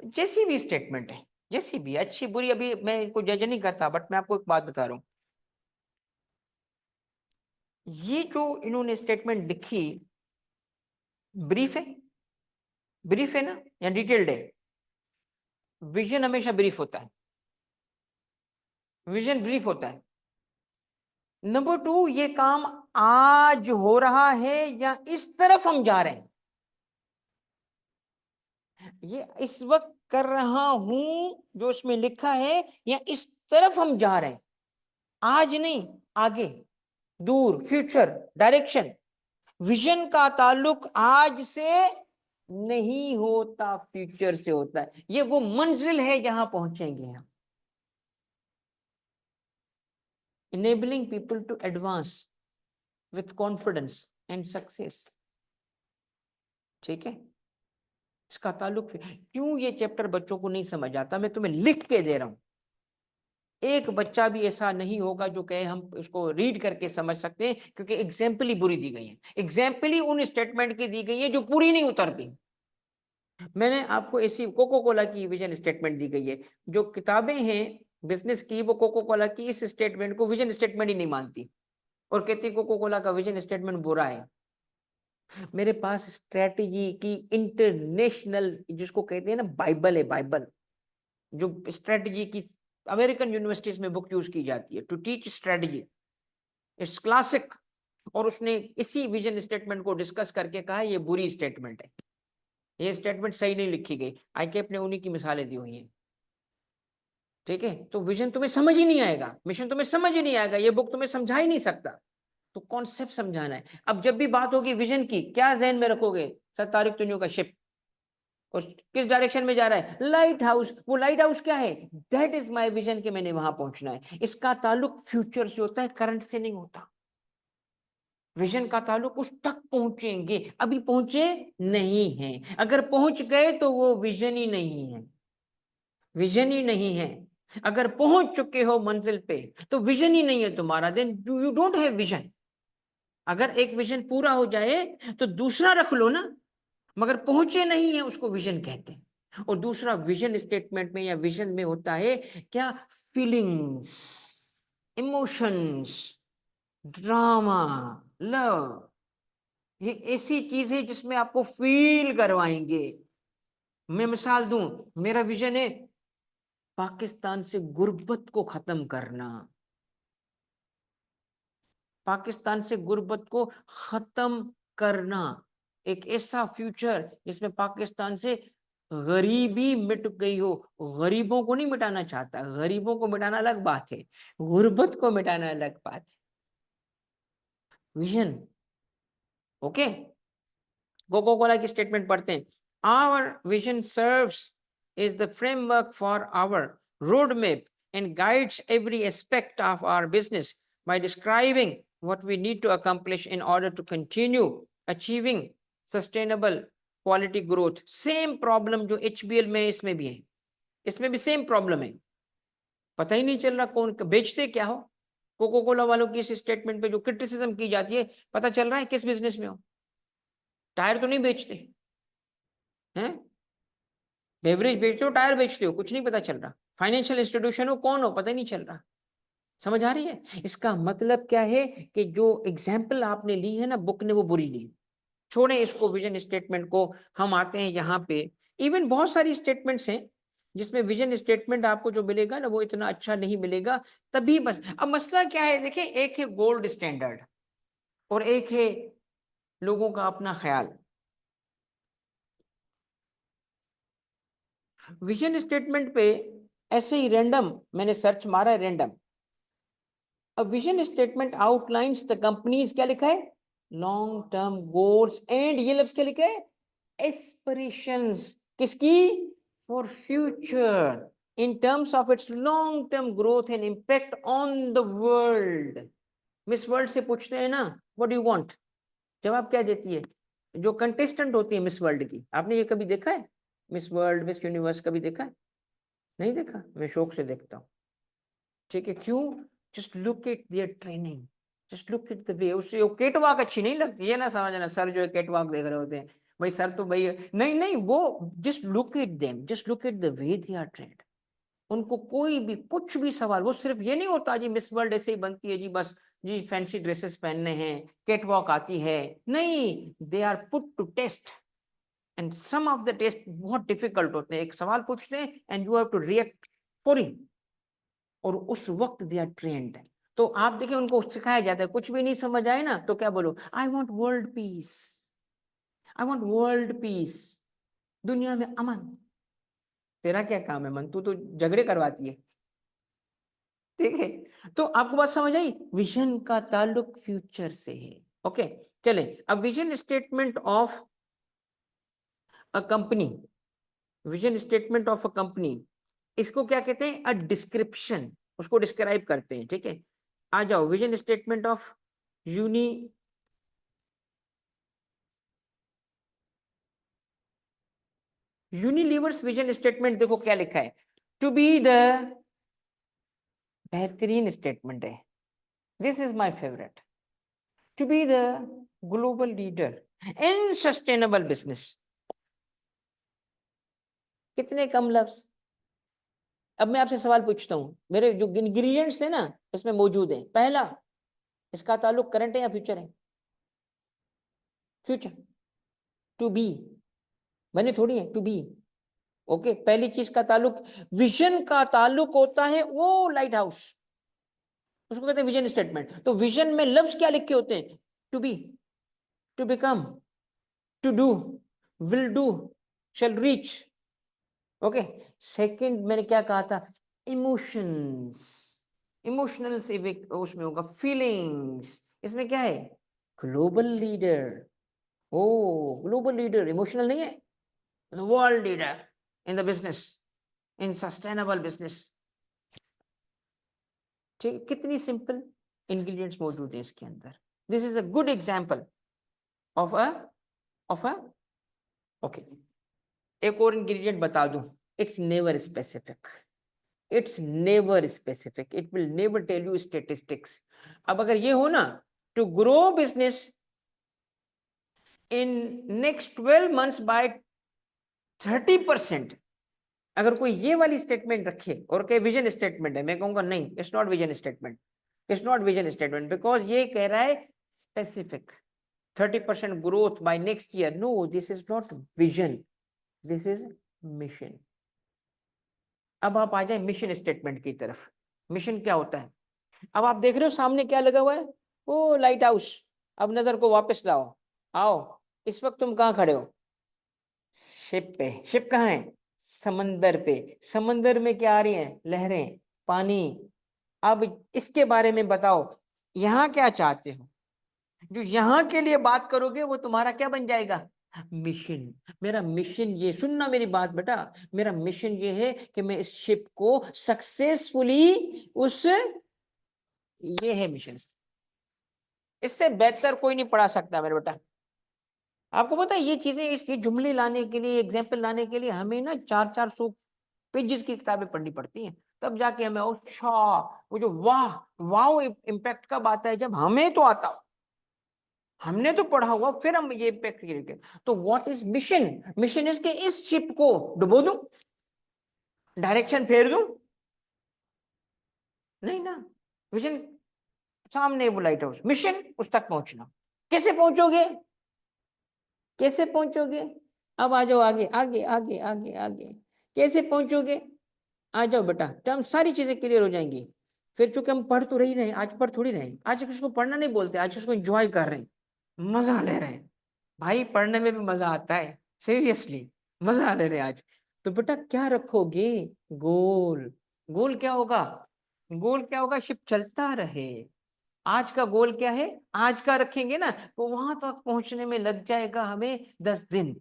जैसी भी स्टेटमेंट है, जैसी भी अच्छी बुरी, अभी मैं इनको जज नहीं करता, बट मैं आपको एक बात बता रहा हूं, ये जो इन्होंने स्टेटमेंट लिखी, ब्रीफ है, ब्रीफ है ना या डिटेल्ड है? विजन हमेशा ब्रीफ होता है, विजन ब्रीफ होता है। नंबर 2, ये काम आज हो रहा है या इस तरफ हम जा रहे हैं, ये इस वक्त कर रहा हूं जो उसमें लिखा है, या इस तरफ हम जा रहे हैं, आज नहीं, आगे, दूर, फ्यूचर, डायरेक्शन। विजन का ताल्लुक आज से नहीं होता, फ्यूचर से होता है। ये वो मंजिल है जहां पहुंचेंगे हम। enabling people to advance with confidence and success। ठीक है, इसका ताल्लुक क्यों ये चैप्टर बच्चों को नहीं समझ आता, मैं तुम्हें लिख के दे रहा हूं। एक बच्चा भी ऐसा नहीं होगा जो कहे हम उसको रीड करके समझ सकते हैं, क्योंकि एग्जाम्पल ही बुरी दी गई है, एग्जाम्पल ही उन स्टेटमेंट की दी गई है जो पूरी नहीं उतरती। मैंने आपको ऐसी कोको कोला की विजन स्टेटमेंट दी गई है, जो किताबें हैं बिजनेस की, वो कोको कोला की इस स्टेटमेंट को विजन स्टेटमेंट ही नहीं मानती, और कहती कोको कोला का विजन स्टेटमेंट बुरा है। मेरे पास स्ट्रेटजी की इंटरनेशनल, जिसको कहते हैं ना बाइबल है, बाइबल, जो स्ट्रेटजी की अमेरिकन यूनिवर्सिटीज में बुक यूज की जाती है to teach strategy, it's classic. और उसने इसी विजन स्टेटमेंट को डिस्कस करके कहा ये बुरी स्टेटमेंट है, ये स्टेटमेंट सही नहीं लिखी गई। आईकेएफ ने उन्हीं की मिसालें दी हुई हैं। ठीक है, तो विजन तुम्हें समझ ही नहीं आएगा, मिशन तुम्हें समझ ही नहीं आएगा, ये बुक तुम्हें समझा ही नहीं सकता। तो कॉन्सेप्ट समझाना है। अब जब भी बात होगी विजन की, क्या जहन में रखोगे? सर तारिक तुनियो का शिप, और किस डायरेक्शन में जा रहा है? Light house. वो लाइट हाउस क्या है? दैट इज माय विजन, कि मैंने वहां पहुंचना है। इसका ताल्लुक फ्यूचर से होता है, करंट से नहीं होता। विजन का ताल्लुक उस तक पहुंचेंगे, अभी पहुंचे नहीं है। अगर पहुंच गए तो वो विजन ही नहीं है, विजन ही नहीं है। अगर पहुंच चुके हो मंजिल पे तो विजन ही नहीं है तुम्हारा, then you don't have vision. अगर एक विजन पूरा हो जाए तो दूसरा रख लो ना, मगर पहुंचे नहीं है उसको विजन कहते हैं। और दूसरा विजन स्टेटमेंट में या विजन में होता है क्या? Feelings, emotions, drama, love. ये ऐसी चीज है जिसमें आपको फील करवाएंगे। मैं मिसाल दूं, मेरा विजन है पाकिस्तान से गुर्बत को खत्म करना, पाकिस्तान से गुर्बत को खत्म करना, एक ऐसा फ्यूचर जिसमें पाकिस्तान से गरीबी मिट गई हो। गरीबों को नहीं मिटाना चाहता, गरीबों को मिटाना अलग बात है, गुर्बत को मिटाना अलग बात है। Vision, okay. कोको कोला की स्टेटमेंट पढ़ते हैं। Our vision serves is the framework for our road map and guides every aspect of our business by describing what we need to accomplish in order to continue achieving sustainable quality growth। Same problem जो HBL में इसमें भी है, इसमें भी same problem है। पता ही नहीं चल रहा कौन बेचते क्या हो। कोको कोला वालों की इस स्टेटमेंट पे जो क्रिटिसिज्म की जाती है, पता चल रहा है किस बिजनेस में हो। टायर तो नहीं बेचते हैं, बेवरेज बेचते हो, टायर बेचते हो, कुछ नहीं पता चल रहा। फाइनेंशियल इंस्टीट्यूशन हो, कौन हो, पता ही नहीं चल रहा। समझ आ रही है? इसका मतलब क्या है कि जो एग्जाम्पल आपने ली है ना बुक ने, वो बुरी ली। छोड़े इसको, विजन स्टेटमेंट को। हम आते हैं यहाँ पे, इवन बहुत सारी स्टेटमेंट्स हैं जिसमें विजन स्टेटमेंट आपको जो मिलेगा ना वो इतना अच्छा नहीं मिलेगा। तभी बस, अब मसला क्या है देखिए, एक है गोल्ड स्टैंडर्ड और एक है लोगों का अपना ख्याल। विजन स्टेटमेंट पे ऐसे ही रैंडम मैंने सर्च मारा है, random. A vision statement outlines the company's, क्या लिखा है? लॉन्ग टर्म गोल्स एंड, ये लफ्ज क्या लिखा है? एस्पिरेशंस। किसकी? For future, in terms of its long term growth and impact on the world. Miss world से पूछते हैं ना, व्हाट डू यू वांट, जवाब क्या देती है? जो कंटेस्टेंट होती है मिस वर्ल्ड की, आपने ये कभी देखा है? मिस वर्ल्ड, मिस यूनिवर्स कभी देखा है? नहीं देखा? मैं शौक से देखता हूँ। ठीक है, क्यों? Just look eight their training, just look at the वे, उससे वो केट वॉक अच्छी नहीं लगती है ना, समझना सर जो है केट वॉक देख रहे होते हैं, भाई सर तो भाई नहीं नहीं, वो just look at them, just look at the way they are trained. उनको कोई भी कुछ भी सवाल, वो सिर्फ ये नहीं होता जी मिस वर्ल्ड ऐसे ही बनती है जी बस, जी फैंसी ड्रेसेस पहनने हैं, केट वॉक आती है, नहीं, they are put to test and some of the test बहुत डिफिकल्ट होते हैं। एक सवाल पूछते हैं and you have to react for, और उस वक्त दे आर ट्रेंड। तो आप देखिए उनको सिखाया जाता है, कुछ भी नहीं समझ आए ना तो क्या बोलो, I want world peace, I want world peace, दुनिया में अमन। तेरा क्या काम है मन, तू तो झगड़े करवाती है। ठीक है, तो आपको बात समझ आई, विजन का ताल्लुक फ्यूचर से है। ओके, चले अब vision statement of a company, vision statement of a company, इसको क्या कहते हैं, अ डिस्क्रिप्शन, उसको डिस्क्राइब करते हैं। ठीक है, आ जाओ, vision statement of Unilever's vision statement, देखो क्या लिखा है, टू बी द, बेहतरीन स्टेटमेंट है, this is my favourite, to be the global leader in sustainable business. कितने कम लफ्ज। अब मैं आपसे सवाल पूछता हूं, मेरे जो इंग्रेडिएंट्स है ना इसमें मौजूद है, पहला, इसका ताल्लुक करंट है या फ्यूचर है, फ्यूचर, टू बी, मैंने थोड़ी है टू बी। ओके, पहली चीज का ताल्लुक, विजन का ताल्लुक होता है वो लाइट हाउस, उसको कहते हैं विजन स्टेटमेंट। तो विजन में लफ्ज क्या लिखे होते हैं, to be, to become, to do, will do, shall reach. Okay, second मैंने क्या कहा था, इमोशंस, इमोशनल से उसमें होगा फीलिंग्स, इसमें क्या है, global leader, oh global leader, emotional नहीं है, world leader in the business, in sustainable business. ठीक है, कितनी सिंपल इंग्रेडिएंट्स मौजूद है इसके अंदर। This is a good example of a, of a, okay, एक और इंग्रेडिएंट बता दूं, it's never specific, it's never specific, it will never tell you statistics. अब अगर ये हो ना, to grow business in next 12 months by 30%, अगर कोई ये वाली स्टेटमेंट रखे और कहे विजन स्टेटमेंट है, मैं कहूंगा नहीं, it's not vision statement, it's not vision statement, because ये कह रहा है specific 30% growth by next year, no this is not vision, this is mission. अब आप आ जाए मिशन स्टेटमेंट की तरफ। मिशन क्या होता है, अब आप देख रहे हो सामने क्या लगा हुआ है, वो लाइट हाउस। अब नजर को वापस लाओ, आओ, इस वक्त तुम कहाँ खड़े हो, शिप पे, शिप कहाँ है, समंदर पे, समंदर में क्या आ रही है, लहरें, पानी। अब इसके बारे में बताओ, यहां क्या चाहते हो, जो यहां के लिए बात करोगे वो तुम्हारा क्या बन जाएगा, मिशन। मेरा मिशन ये, सुनना मेरी बात बेटा, मेरा मिशन ये है कि मैं इस शिप को सक्सेसफुली उस, ये है मिशन, इससे बेहतर कोई नहीं पढ़ा सकता मेरे बेटा। आपको पता है ये चीजें, इस ये जुमले लाने के लिए, एग्जाम्पल लाने के लिए हमें ना 400-400 पेजेस की किताबें पढ़नी पड़ती हैं, तब जाके हमें अच्छा, वो जो वाह, वाह इम्पैक्ट कब आता है, जब हमें तो आता हो, हमने तो पढ़ा हुआ, फिर हम ये इम्पैक्ट करेंगे। तो what is mission, mission is के इस शिप को डुबो दूं, डायरेक्शन फेर दूं, नहीं ना, विजन सामने वो लाइट हाउस, मिशन उस तक पहुंचना, कैसे पहुंचोगे, कैसे पहुंचोगे, अब आ जाओ आगे आगे आगे आगे आगे, कैसे पहुंचोगे, आ जाओ बेटा, टर्म सारी चीजें क्लियर हो जाएंगी। फिर चूंकि हम पढ़ तो रही रहे, आज पढ़ थोड़ी रहे, आज उसको पढ़ना नहीं बोलते, आज उसको एंजॉय कर रहे हैं, मजा ले रहे हैं। भाई पढ़ने में भी मजा आता है, सीरियसली मजा ले रहे हैं आज। तो बेटा क्या रखोगे, गोल, गोल क्या होगा, गोल क्या होगा, शिप चलता रहे। आज का गोल क्या है, आज का रखेंगे ना तो वहां तक पहुंचने में लग जाएगा हमें 10 दिन।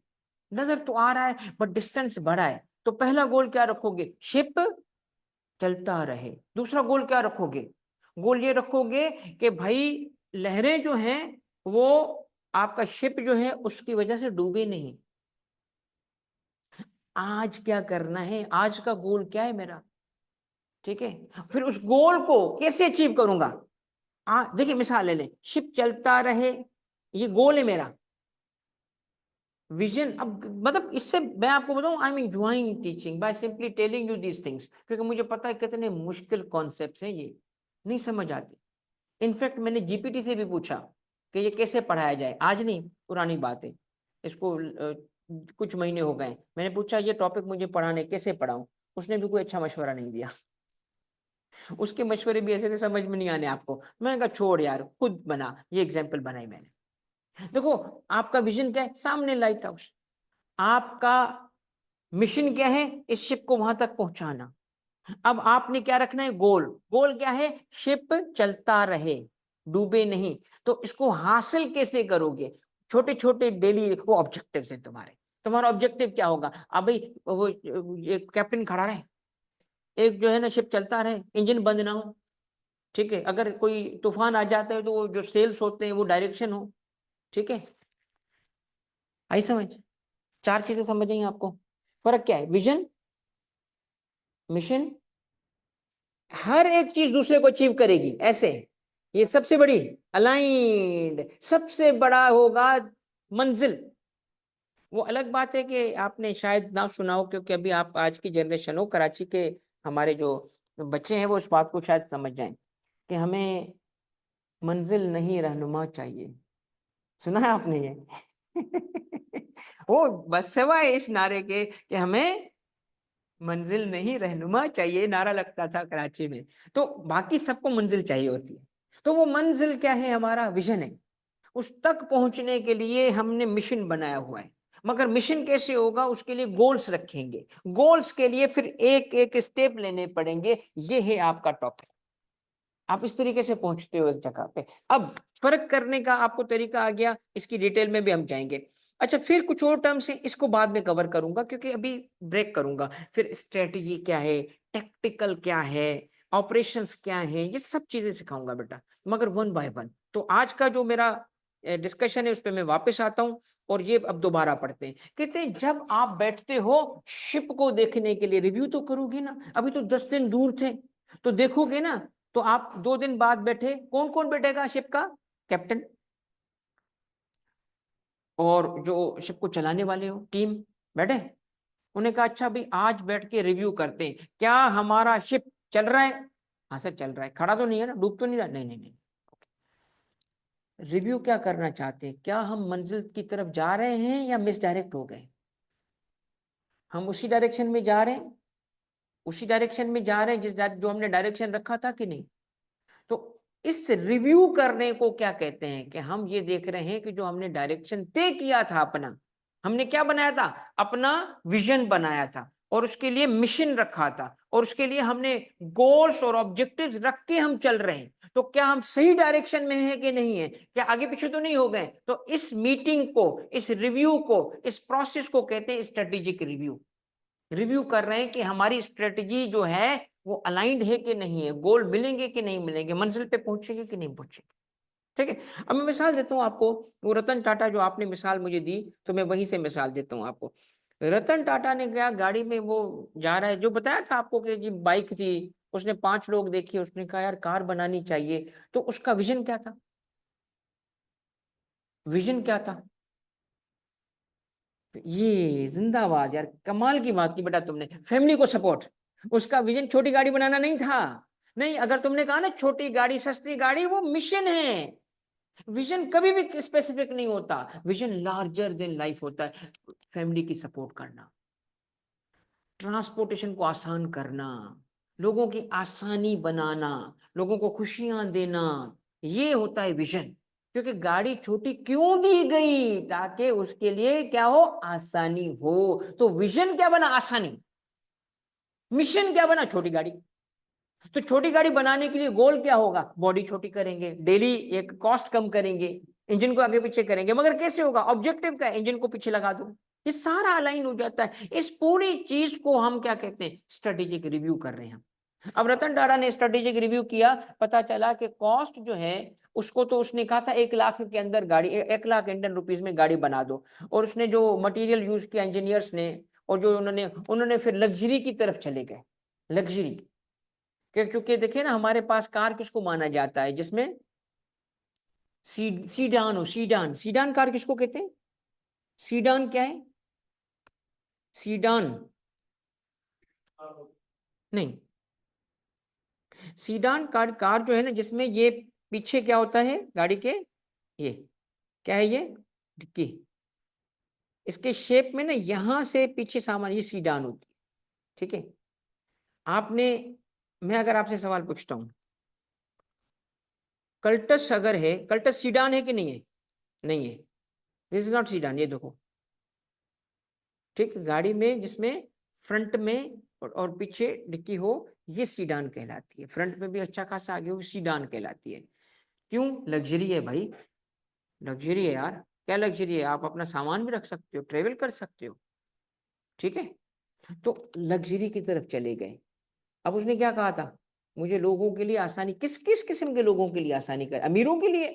नजर तो आ रहा है बट डिस्टेंस बड़ा है, तो पहला गोल क्या रखोगे, शिप चलता रहे। दूसरा गोल क्या रखोगे, गोल ये रखोगे कि भाई लहरें जो हैं वो आपका शिप जो है उसकी वजह से डूबे नहीं। आज क्या करना है, आज का गोल क्या है मेरा, ठीक है, फिर उस गोल को कैसे अचीव करूंगा, देखिए मिसाल ले लें, शिप चलता रहे, ये गोल है मेरा विजन। अब मतलब इससे मैं आपको बताऊं, I am enjoying teaching by simply telling you these things, क्योंकि मुझे पता है कितने मुश्किल कॉन्सेप्ट्स हैं, ये नहीं समझ आते। इनफैक्ट मैंने जीपीटी से भी पूछा कि ये कैसे पढ़ाया जाए, आज नहीं पुरानी बात है, इसको कुछ महीने हो गए, मैंने पूछा ये टॉपिक मुझे पढ़ाने कैसे पढ़ाऊं, उसने भी कोई अच्छा मशवरा नहीं दिया। उसके मशवरे भी ऐसे थे समझ में नहीं आने आपको। मैंने कहा छोड़ यार, खुद बना, ये एग्जाम्पल बनाई मैंने। देखो आपका विजन क्या है, सामने लाइट हाउस, आपका मिशन क्या है, इस शिप को वहां तक पहुंचाना। अब आपने क्या रखना है, गोल। गोल क्या है, शिप चलता रहे, डूबे नहीं। तो इसको हासिल कैसे करोगे, छोटे छोटे डेली वो ऑब्जेक्टिव्स हैं तुम्हारे। तुम्हारा ऑब्जेक्टिव क्या होगा, अब भाई वो एक कैप्टन खड़ा रहे, एक जो है ना शिप चलता रहे, इंजन बंद ना हो, ठीक है, अगर कोई तूफान आ जाता है तो वो जो सेल्स होते हैं वो डायरेक्शन हो, ठीक है। आई समझ, चार चीजें समझ आई आपको। फर्क क्या है, विजन, मिशन, हर एक चीज दूसरे को अचीव करेगी ऐसे, ये सबसे बड़ी अलाइंड, सबसे बड़ा होगा मंजिल। वो अलग बात है कि आपने शायद ना सुना हो, क्योंकि अभी आप आज की जनरेशन हो, कराची के हमारे जो बच्चे हैं वो इस बात को शायद समझ जाएं कि हमें मंजिल नहीं रहनुमा चाहिए। सुना है आपने ये? वो बस सवाए इस नारे के कि हमें मंजिल नहीं रहनुमा चाहिए, नारा लगता था कराची में, तो बाकी सबको मंजिल चाहिए होती है। तो वो मंजिल क्या है, हमारा विजन है। उस तक पहुंचने के लिए हमने मिशन बनाया हुआ है, मगर मिशन कैसे होगा, उसके लिए गोल्स रखेंगे, गोल्स के लिए फिर एक एक स्टेप लेने पड़ेंगे। ये है आपका टॉपिक, आप इस तरीके से पहुंचते हो एक जगह पे। अब फर्क करने का आपको तरीका आ गया, इसकी डिटेल में भी हम जाएंगे। अच्छा, फिर कुछ और टर्म्स हैं, इसको बाद में कवर करूंगा क्योंकि अभी ब्रेक करूंगा। फिर स्ट्रेटजी क्या है, टैक्टिकल क्या है, ऑपरेशंस क्या है, ये सब चीजें सिखाऊंगा बेटा, मगर वन बाय वन। तो आज का जो मेरा डिस्कशन है उस पर मैं वापस आता हूं, और ये अब दोबारा पढ़ते हैं। कहते हैं जब आप बैठते हो शिप को देखने के लिए, रिव्यू तो करोगे ना, अभी तो 10 दिन दूर थे, तो देखोगे ना। तो आप 2 दिन बाद बैठे, कौन कौन बैठेगा शिप का, कैप्टन और जो शिप को चलाने वाले हो टीम बैठे। उन्हें कहा अच्छा भाई आज बैठ के रिव्यू करते हैं, क्या हमारा शिप चल रहा है, हाँ सर चल रहा है, खड़ा तो नहीं है ना, डूब तो नहीं रहा, नहीं नहीं नहीं। रिव्यू क्या करना चाहते हैं, क्या हम मंजिल की तरफ जा रहे हैं या मिस डायरेक्ट हो गए, हम उसी डायरेक्शन में जा रहे हैं, उसी डायरेक्शन में जा रहे हैं जो हमने डायरेक्शन रखा था कि नहीं। तो इस रिव्यू करने को क्या कहते हैं, कि हम ये देख रहे हैं कि जो हमने डायरेक्शन तय किया था अपना, हमने क्या बनाया था, अपना विजन बनाया था, और उसके लिए मिशन रखा था, और उसके लिए हमने गोल्स और ऑब्जेक्टिव्स रख के हम चल रहे हैं। तो क्या हम सही डायरेक्शन में हैं कि नहीं है, क्या आगे पीछे तो नहीं हो गए। तो इस मीटिंग को, इस रिव्यू को, इस प्रोसेस को कहते हैं स्ट्रेटेजिक रिव्यू। रिव्यू कर रहे हैं कि हमारी स्ट्रेटजी जो है वो अलाइंड है कि नहीं है, गोल मिलेंगे कि नहीं मिलेंगे, मंजिल पे पहुंचेंगे कि नहीं पहुंचेंगे। ठीक है, अब मैं मिसाल देता हूं आपको, वो रतन टाटा जो आपने मिसाल मुझे दी, तो मैं वहीं से मिसाल देता हूं आपको। रतन टाटा ने क्या, गाड़ी में वो जा रहा है, जो बताया था आपको कि जी बाइक थी, उसने 5 लोग देखे, उसने कहा यार कार बनानी चाहिए। तो उसका विजन क्या था, विजन क्या था, ये जिंदाबाद यार, कमाल की बात की बेटा तुमने, फैमिली को सपोर्ट। उसका विजन छोटी गाड़ी बनाना नहीं था, नहीं, अगर तुमने कहा ना छोटी गाड़ी सस्ती गाड़ी, वो मिशन है। विजन कभी भी स्पेसिफिक नहीं होता, विजन लार्जर देन लाइफ होता है। फैमिली की सपोर्ट करना, ट्रांसपोर्टेशन को आसान करना, लोगों की आसानी बनाना, लोगों को खुशियां देना, ये होता है विजन। क्योंकि गाड़ी छोटी क्यों दी गई, ताकि उसके लिए क्या हो, आसानी हो। तो विजन क्या बना, आसानी। मिशन क्या बना, छोटी गाड़ी। तो छोटी गाड़ी बनाने के लिए गोल क्या होगा, बॉडी छोटी करेंगे, डेली एक कॉस्ट कम करेंगे, इंजन को आगे पीछे करेंगे, मगर कैसे होगा, ऑब्जेक्टिव का, इंजन को पीछे लगा दो। ये सारा अलाइन हो जाता है। इस पूरी चीज को हम क्या कहते हैं, स्ट्रेटेजिक रिव्यू कर रहे हैं। अब रतन टाटा ने स्ट्रेटेजिक रिव्यू किया, पता चला कि कॉस्ट जो है उसको, तो उसने कहा था 1 लाख के अंदर गाड़ी, 1 लाख इंडियन रुपीज में गाड़ी बना दो। और उसने जो मटेरियल यूज किया इंजीनियर्स ने, और जो उन्होंने उन्होंने फिर लग्जरी की तरफ चले गए, लग्जरी। क्योंकि देखिए ना, हमारे पास कार किसको माना जाता है, जिसमें सीडान हो, सीडान, सीडान कार किसको कहते हैं? सीडान क्या है? सीडान नहीं, सीडान कार, कार जो है ना जिसमें ये पीछे क्या होता है गाड़ी के, ये क्या है, ये डिक्की, इसके शेप में ना यहां से पीछे सामान, ये सीडान होती है। ठीक है, आपने, मैं अगर आपसे सवाल पूछता हूं, कल्टस अगर है, कल्टस सीडान है कि नहीं है? नहीं है, दिस इज नॉट सीडान, ये देखो। ठीक, गाड़ी में जिसमें फ्रंट में और पीछे डिक्की हो, ये सीडान कहलाती है। फ्रंट में भी अच्छा खासा आगे हो, सीडान कहलाती है। क्यों? लग्जरी है भाई, लग्जरी है यार। क्या लग्जरी है? आप अपना सामान भी रख सकते हो, ट्रेवल कर सकते हो। ठीक है, तो लग्जरी की तरफ चले गए। अब उसने क्या कहा था, मुझे लोगों के लिए आसानी, किस किस किस्म के लोगों के लिए आसानी कर, अमीरों के लिए?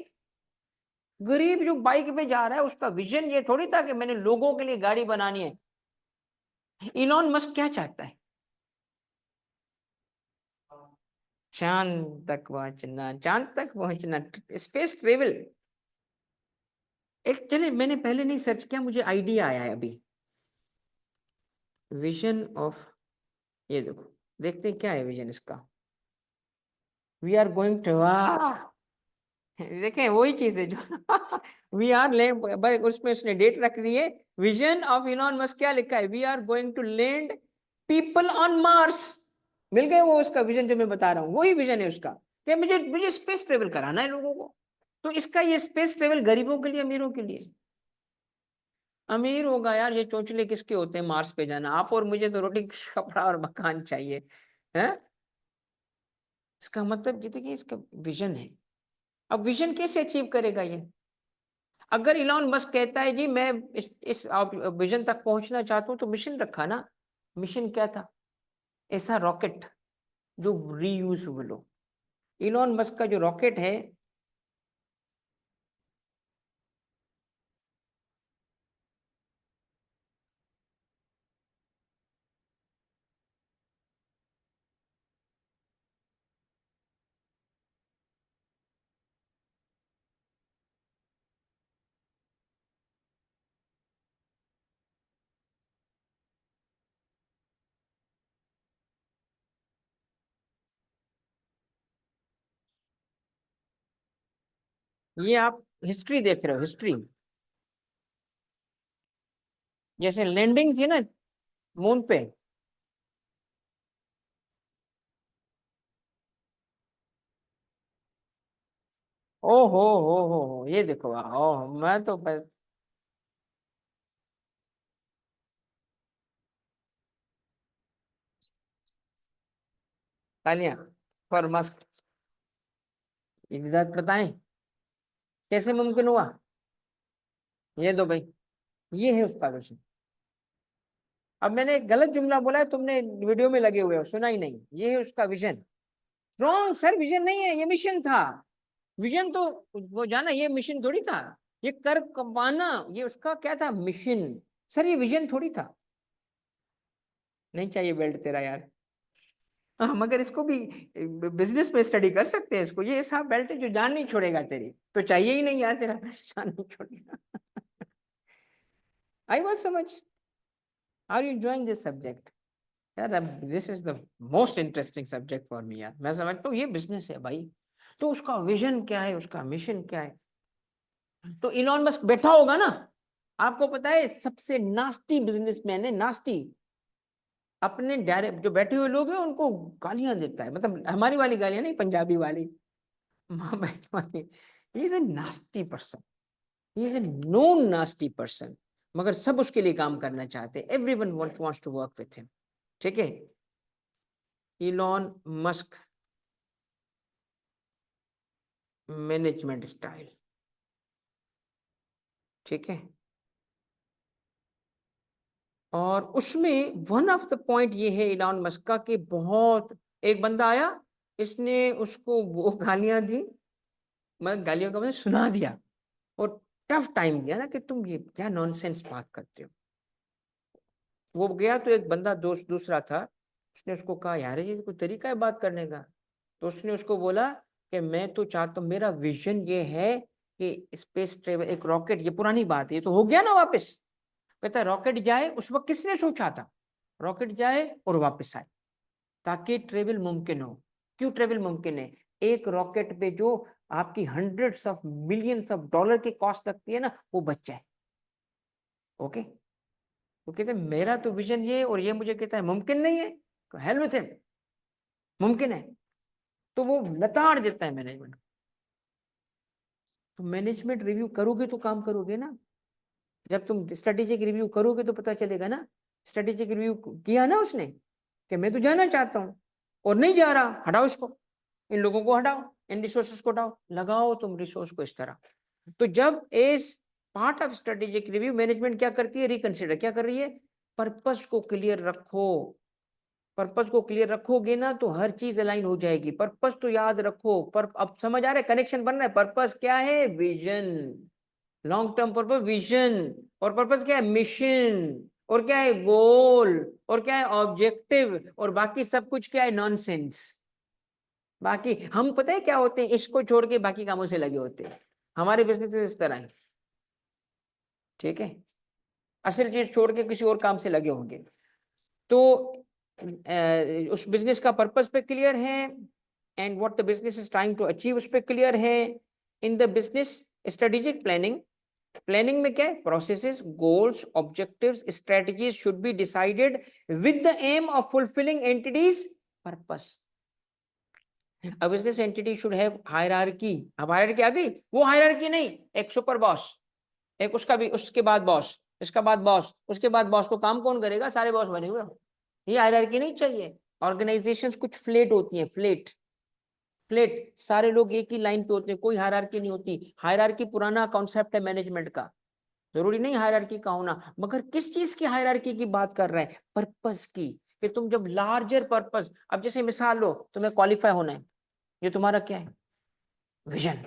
गरीब जो बाइक पे जा रहा है उसका विजन ये थोड़ी था कि मैंने लोगों के लिए गाड़ी बनानी है। इलॉन मस्क क्या चाहता है? चांद तक पहुंचना, चांद तक पहुंचना, स्पेस ट्रेवल। एक चले, मैंने पहले नहीं सर्च किया, मुझे आइडिया आया है अभी। विजन ऑफ, ये देखो, देखते हैं क्या है विजन इसका। वी आर गोइंग टू, देखें वही चीज है जो वी आर लैंड, उसमें उसने डेट रख दी है। विजन ऑफ इलॉन मस्क क्या लिखा है? We are going to land people on Mars. मिल गए वो, उसका विजन जो मैं बता रहा हूँ वही विजन है उसका, कि मुझे मुझे स्पेस ट्रेवल कराना है लोगों को। तो इसका ये स्पेस ट्रेवल गरीबों के लिए, अमीरों के लिए? अमीर होगा यार, ये चोंचले किसके होते हैं मार्स पे जाना? आप और मुझे तो रोटी कपड़ा और मकान चाहिए, है? इसका मतलब ये देखिए, इसका विजन है। अब विजन कैसे अचीव करेगा ये? अगर इलॉन मस्क कहता है जी मैं इस विजन तक पहुंचना चाहता हूं, तो मिशन रखा ना। मिशन क्या था? ऐसा रॉकेट जो रीयूजेबल हो। इलॉन मस्क का जो रॉकेट है, ये आप हिस्ट्री देख रहे हो, हिस्ट्री। जैसे लैंडिंग थी ना मून पे, ओ हो, ये देखो, ओह मैं तो तालियां फॉर मस्क। इजाजत बताएं कैसे मुमकिन हुआ? ये दो भाई, ये है उसका विजन। अब मैंने एक गलत जुमला बोला है, तुमने वीडियो में लगे हुए हो, सुना ही नहीं। ये है उसका विजन। रॉन्ग सर, विजन नहीं है, ये मिशन था। विजन तो वो जाना, ये मिशन थोड़ी था। ये कर पाना, ये उसका क्या था, मिशन। सर ये विजन थोड़ी था। नहीं चाहिए बेल्ट तेरा यार। हाँ, मगर इसको भी बिजनेस में स्टडी कर सकते हैं इसको। ये ऐसा बेल्ट है जो जान नहीं छोड़ेगा तेरी, तो चाहिए ही नहीं यार तेरा बेल्ट, जान नहीं छोड़ेगा। आई बात समझ? Are you enjoying this subject? यार अब this is the most interesting subject for me यार। मैं समझता हूँ ये बिजनेस है भाई। तो उसका विजन क्या है, उसका मिशन क्या है? तो इलॉन मस्क बैठा होगा ना, आपको पता है सबसे नास्टी बिजनेसमैन है, नास्टी। अपने डायरेक्ट जो बैठे हुए लोग हैं उनको गालियां देता है, मतलब हमारी वाली गालियां नहीं, पंजाबी वाली, माँ बहन वाली। He is a nasty person, he is a known nasty person. मगर सब उसके लिए काम करना चाहते हैं, everyone wants to work with him. ठीक है, इलॉन मस्क मैनेजमेंट स्टाइल। ठीक है, और उसमें वन ऑफ द पॉइंट ये है इलॉन मस्क का कि बहुत, एक बंदा आया, इसने उसको वो गालियां दी, मतलब गालियों का मतलब सुना दिया, और टफ टाइम दिया ना कि तुम ये क्या नॉनसेंस बात करते हो। वो गया तो एक बंदा दोस्त दूसरा था, उसने उसको कहा यार ये कोई तरीका है बात करने का? तो उसने उसको बोला कि मैं तो चाहता हूँ, मेरा विजन ये है कि स्पेस ट्रेवल, एक रॉकेट, ये पुरानी बात है, ये तो हो गया ना वापस। पता है रॉकेट जाए, उस वक्त किसने सोचा था रॉकेट जाए और वापस आए, ताकि ट्रेवल मुमकिन हो। क्यों ट्रेवल मुमकिन है? एक रॉकेट पे जो आपकी hundreds of millions of dollar की कॉस्ट लगती है ना, वो बच जाए। ओके, तो कहते मेरा तो विजन ये, और ये मुझे कहता है मुमकिन नहीं है, तो हेल विथ हिम, मुमकिन है। तो वो लताड़ देता है मैनेजमेंट। तो मैनेजमेंट रिव्यू करोगे तो काम करोगे ना। जब तुम स्ट्रेटेजिक रिव्यू करोगे तो पता चलेगा ना। स्ट्रेटेजिक रिव्यू किया ना उसने, कि मैं तो जाना चाहता हूँ और नहीं जा रहा, हटाओ इसको, इन लोगों को हटाओ, इन रिसोर्सेस को हटाओ, लगाओ तुम रिसोर्स को इस तरह। तो जब as part of strategic review management क्या करती है, रिकंसिडर क्या कर रही है, पर्पस को क्लियर रखो। पर्पस को क्लियर रखोगे ना तो हर चीज अलाइन हो जाएगी। पर्पस तो याद रखो, पर अब समझ आ रहा है, कनेक्शन बन रहा है। पर्पस क्या है? Vision, long term purpose vision. और पर्पस क्या है? मिशन। और क्या है? गोल। और क्या है? ऑब्जेक्टिव। और बाकी सब कुछ क्या है? नॉनसेंस। बाकी हम पता है क्या होते हैं, इसको छोड़ के बाकी कामों से लगे होते हैं। हमारे बिजनेस इस तरह है, ठीक है, असल चीज छोड़ के किसी और काम से लगे होंगे। तो उस बिजनेस का पर्पस पे क्लियर है, and what the business is trying to achieve उस पे क्लियर है। In the business strategic planning, planning में क्या है? Processes, goals, objectives, strategies should be decided with the aim of fulfilling entities purpose. A business entity should have hierarchy. अब hierarchy आ गई, वो हायरार्की नहीं, एक सुपर बॉस, एक उसका भी, उसके बाद बॉस, इसका बाद बॉस, उसके बाद बॉस, तो काम कौन करेगा? सारे बॉस बने हुए। ये हायरार्की नहीं चाहिए। ऑर्गेनाइजेशंस कुछ फ्लेट होती हैं, फ्लेट, फ्लेट, सारे लोग एक ही लाइन पे होते हैं, कोई हायरार्की नहीं होती। हायरार्की पुराना कॉन्सेप्ट है मैनेजमेंट का, जरूरी नहीं हायरार्की का होना। मगर किस चीज की हायरार्की की बात कर रहे हैं? पर्पस की। कि तुम जब लार्जर पर्पस, अब जैसे मिसाल लो, तुम्हें क्वालिफाई होना है, ये तुम्हारा क्या है? विजन।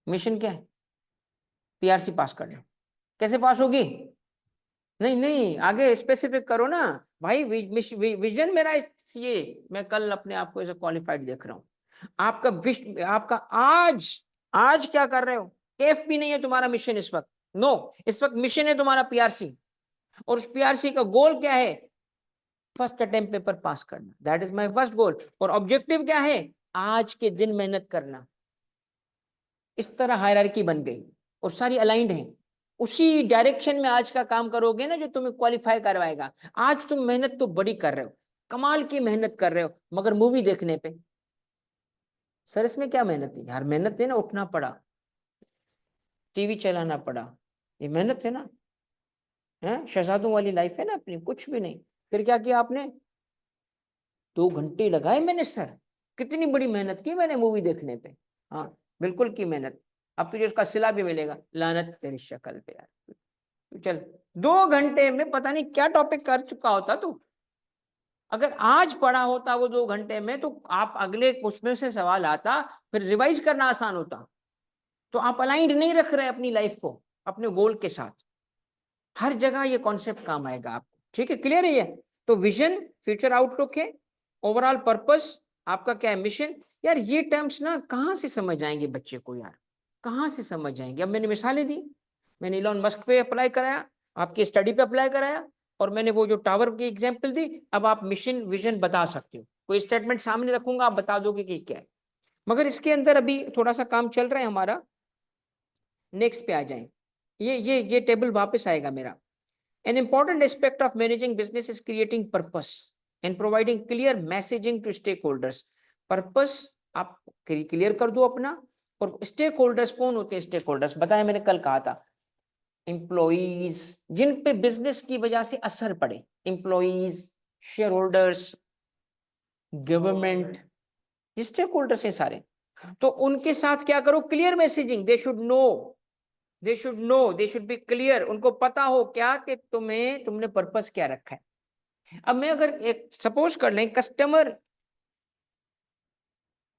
मिशन क्या है? पीआरसी पास करना। कैसे पास होगी? नहीं नहीं, आगे स्पेसिफिक करो ना भाई। विजन मेरा ये, मैं कल अपने आप को ऐसे क्वालिफाइड देख रहा हूँ। आपका आपका आज, आज क्या कर रहे हो? एफपी नहीं है तुम्हारा मिशन इस वक्त, नो, इस वक्त मिशन है तुम्हारा पीआरसी। और उस पीआरसी का गोल क्या है? फर्स्ट अटेम्प्ट पेपर पास करना, that is my first goal. और ऑब्जेक्टिव क्या है? आज के दिन मेहनत करना। इस तरह हायरार्की बन गई और सारी अलाइंड है। उसी डायरेक्शन में आज का काम करोगे ना, जो तुम्हें क्वालिफाई करवाएगा। आज तुम मेहनत तो बड़ी कर रहे हो, कमाल की मेहनत कर रहे हो, मगर मूवी देखने पे, सर इसमें क्या मेहनत थी यार? मेहनत है ना, उठना पड़ा, टीवी चलाना पड़ा, ये मेहनत है ना। है शहजादों वाली लाइफ है ना अपनी, कुछ भी नहीं। फिर क्या किया आपने? 2 घंटे लगाए मैंने सर, कितनी बड़ी मेहनत की मैंने मूवी देखने पे। हाँ बिल्कुल की मेहनत। अब तुझे उसका सिला भी मिलेगा, लानत तेरी शक्ल पे यार। चल, 2 घंटे में पता नहीं क्या टॉपिक कर चुका होता तू। अगर आज पढ़ा होता वो 2 घंटे में, तो आप अगले उसमें से सवाल आता, फिर रिवाइज करना आसान होता। तो आप अलाइंड नहीं रख रहे अपनी लाइफ को अपने गोल के साथ। हर जगह ये कॉन्सेप्ट काम आएगा आपको, ठीक है, क्लियर है ये? तो विजन फ्यूचर आउटलुक है, ओवरऑल पर्पस आपका क्या है? मिशन। यार ये टर्म्स ना कहाँ से समझ आएंगे बच्चे को यार, कहाँ से समझ जाएंगे? अब मैंने मिसालें दी, मैंने इलॉन मस्क पे अप्लाई कराया, आपकी स्टडी पे अप्लाई कराया, और मैंने वो जो टावर की एग्जांपल दी। अब आप मिशन विजन बता सकते हो, कोई स्टेटमेंट सामने रखूंगा, आप बता दोगे कि क्या है। मगर इसके अंदर अभी थोड़ा सा काम चल रहा है हमारा, नेक्स्ट पे आ जाए। ये टेबल वापस आएगा मेरा। An important aspect of managing business is creating purpose and providing clear messaging to stakeholders. Purpose आप क्लियर कर दो अपना। और स्टेक होल्डर्स कौन होते हैं? स्टेक होल्डर्स बताया मैंने, कल कहा था, एम्प्लॉइज, जिन पे बिजनेस की वजह से असर पड़े, एम्प्लॉइज, शेयर होल्डर्स, गवर्नमेंट, ये स्टेक होल्डर्स हैं सारे। तो उनके साथ क्या करो? Clear messaging, they should know, they should know, they should be clear, उनको पता हो क्या कि तुमने पर्पस क्या रखा है। अब मैं अगर एक सपोज कर लें, कस्टमर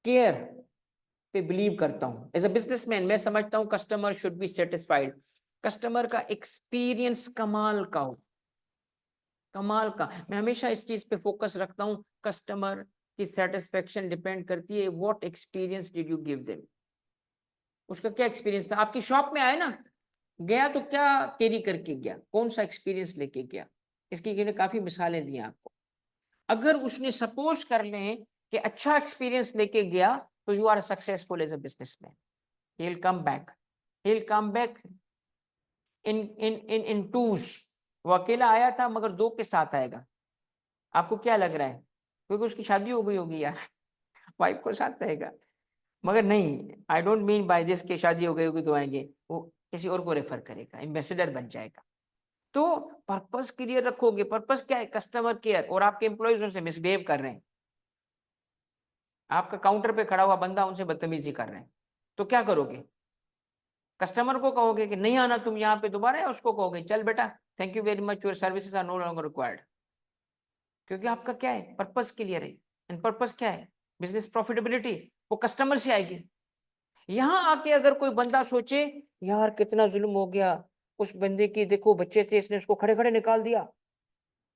केयर पे बिलीव करता हूं एज अ बिजनेसमैन, मैं समझता हूं customer should be satisfied, customer का एक्सपीरियंस कमाल का हो, कमाल का। मैं हमेशा इस चीज पे फोकस रखता हूं, कस्टमर की सेटिस्फेक्शन डिपेंड करती है what experience did you give them. उसका क्या एक्सपीरियंस था? आपकी शॉप में आया ना, गया तो क्या कैरी करके गया, कौन सा एक्सपीरियंस लेके गया? इसकी मैंने काफी मिसालें दी आपको। अगर उसने सपोज कर लें कि अच्छा एक्सपीरियंस लेके गया, तो you are successful as a businessman. He will come back, he will come back in twos. वो अकेला आया था मगर दो के साथ आएगा। आपको क्या लग रहा है? क्योंकि उसकी शादी हो गई होगी यार, वाइफ को साथ रहेगा। मगर नहीं, I don't mean by this के शादी हो गई होगी तो आएंगे, वो किसी और को रेफर करेगा, एम्बेसडर बन जाएगा। तो पर्पस क्लियर रखोगे। पर्पस क्या है? Customer care. और आपके एम्प्लॉइज उनसे मिसबिहेव कर रहे हैं, आपका काउंटर पे खड़ा हुआ बंदा उनसे बदतमीजी कर रहे हैं, तो क्या करोगे? कस्टमर को कहोगे कि नहीं आना तुम यहाँ पे दोबारा, या उसको कहोगे चल बेटा thank you very much, your services are no longer required? क्योंकि आपका क्या है? पर्पस क्लियर है। एंड पर्पस क्या है? Business profitability. वो कस्टमर से आएगी। यहां आके अगर कोई बंदा सोचे यार कितना जुल्म हो गया, उस बंदे की देखो बच्चे थे, इसने उसको खड़े खड़े निकाल दिया,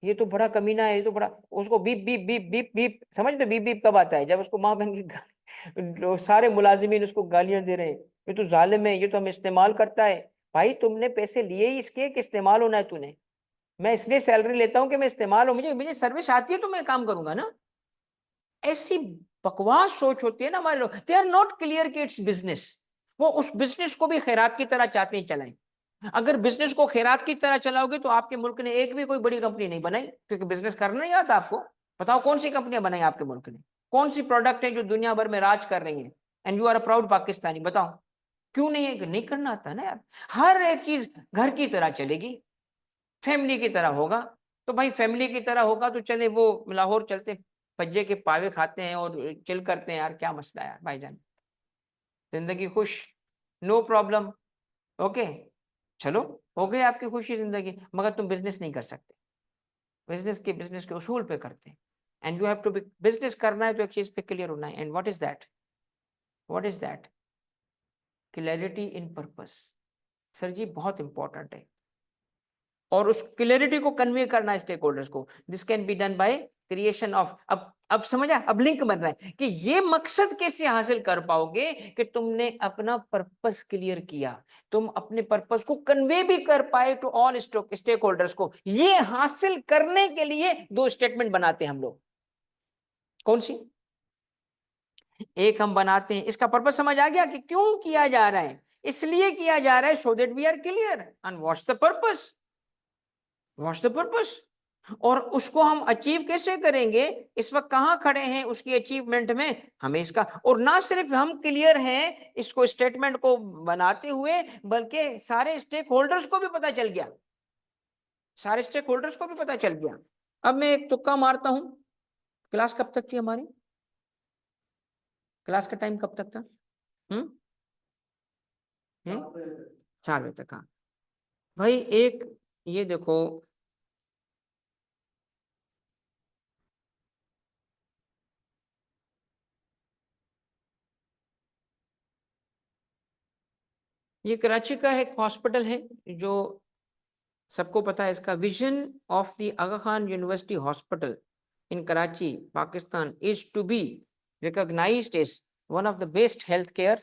ये तो बड़ा कमीना है, ये तो बड़ा, उसको beep beep beep beep beep, समझ लो बीप बीप कब आता है? जब उसको माँ बहन की सारे मुलाजिमीन उसको गालियां दे रहे हैं, ये तो जालिम है, ये तो हम इस्तेमाल करता है। भाई तुमने पैसे लिए ही इसके कि इस्तेमाल होना है तूने? मैं इसलिए सैलरी लेता हूँ कि मैं इस्तेमाल हो, मुझे मुझे सर्विस आती है तो मैं काम करूंगा ना। ऐसी बकवास सोच होती है ना हमारे लोग। दे आर नॉट क्लियर कि इट्स बिजनेस। वो उस बिजनेस को भी खैरात की तरह चाहते हैं चलाएं। अगर बिजनेस को खैरात की तरह चलाओगे तो आपके मुल्क ने एक भी कोई बड़ी कंपनी नहीं बनाई, क्योंकि बिजनेस करना नहीं आता आपको। बताओ कौन सी कंपनियां बनाई आपके मुल्क ने? कौन सी प्रोडक्ट है जो दुनिया भर में राज कर रही है? And you are a proud Pakistani. बताओ क्यों नहीं है? नहीं करना आता ना यार। हर एक चीज घर की तरह चलेगी, फैमिली की तरह होगा। तो भाई फैमिली की तरह होगा तो चले, वो लाहौर चलते पज्जे के पावे खाते हैं और चिल करते हैं यार, क्या मसला है यार भाईजान, जिंदगी खुश, नो प्रॉब्लम। ओके, चलो हो गई आपकी खुशी जिंदगी। मगर तुम बिजनेस नहीं कर सकते। बिजनेस के उसूल पे करते हैं। And you have to be, business करना है तो एक चीज पे क्लियर होना है। And what is that? What is that? Clarity in purpose. Sir ji बहुत इंपॉर्टेंट है। और उस क्लैरिटी को कन्वे करना है स्टेक होल्डर्स को। This can be done by creation of, अब समझा, अब लिंक बन रहा है कि ये मकसद कैसे हासिल कर पाओगे कि तुमने अपना पर्पस क्लियर किया, तुम अपने पर्पस को कन्वे भी कर पाए टू ऑल स्टेक होल्डर्स को। ये हासिल करने के लिए दो स्टेटमेंट बनाते हैं हम लोग। कौन सी? एक हम बनाते हैं, इसका पर्पस समझ आ गया कि क्यों किया जा रहा है? इसलिए किया जा रहा है so that we are clear and what's the purpose, what's the purpose. और उसको हम अचीव कैसे करेंगे? इस वक्त कहां खड़े हैं उसकी अचीवमेंट में, हमें इसका, और ना सिर्फ हम क्लियर हैं इसको स्टेटमेंट को बनाते हुए, बल्कि सारे स्टेक होल्डर्स को भी पता चल गया, सारे स्टेक होल्डर्स को भी पता चल गया। अब मैं एक तुक्का मारता हूं, क्लास कब तक थी हमारी? क्लास का टाइम कब तक था? हम्म 4 बजे तक। हाँ भाई, एक ये देखो, ये कराची का एक हॉस्पिटल है जो सबको पता है। इसका vision of the Aga Khan University Hospital in Karachi Pakistan is to be recognized as one of the best healthcare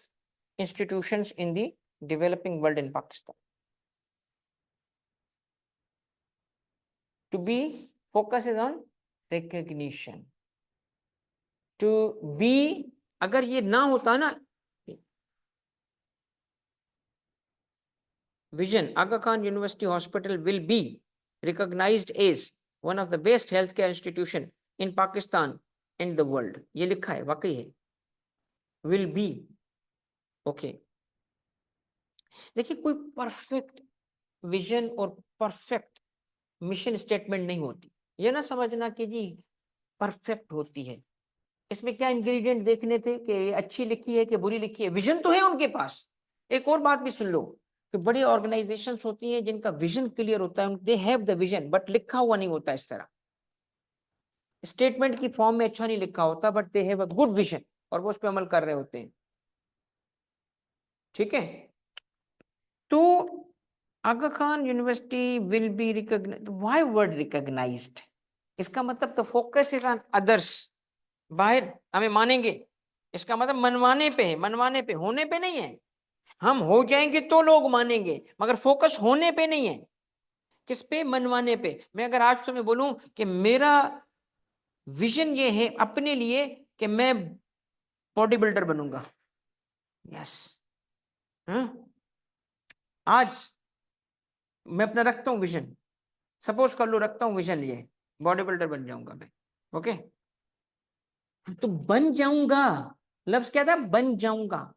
institutions in the developing world in Pakistan. To be focuses on recognition. To be, अगर ये ना होता ना, vision Aga Khan University Hospital will be recognized as one of the best healthcare institution in Pakistan and the world. ये लिखा है, वाकई है, will be। ओके, देखिए कोई परफेक्ट विजन और परफेक्ट मिशन स्टेटमेंट नहीं होती। ये ना समझना कि जी परफेक्ट होती है। इसमें क्या इंग्रेडिएंट देखने थे कि ये अच्छी लिखी है कि बुरी लिखी है? विजन तो है उनके पास। एक और बात भी सुन लो कि बड़ी ऑर्गेनाइजेशंस होती हैं जिनका विजन क्लियर होता है, they have the vision, but लिखा हुआ नहीं होता इस तरह, स्टेटमेंट की फॉर्म में अच्छा नहीं लिखा होता, but they have a good vision और वो उस पर अमल कर रहे होते हैं। ठीक है, तो Aga Khan university will be recognised. Why word recognised? इसका मतलब the focus is on others. बाहर हमें मानेंगे, इसका मतलब मनवाने पे है, मनवाने पे, होने पे नहीं है। हम हो जाएंगे तो लोग मानेंगे, मगर फोकस होने पे नहीं है। किस पे? मनवाने पे। मैं अगर आज तुम्हें बोलूं कि मेरा विजन ये है अपने लिए कि मैं बॉडी बिल्डर बनूंगा, यस, आज मैं अपना रखता हूं विजन, सपोज कर लो रखता हूं विजन, ये बॉडी बिल्डर बन जाऊंगा मैं, ओके। तो बन जाऊंगा, लफ्ज क्या था? बन जाऊंगा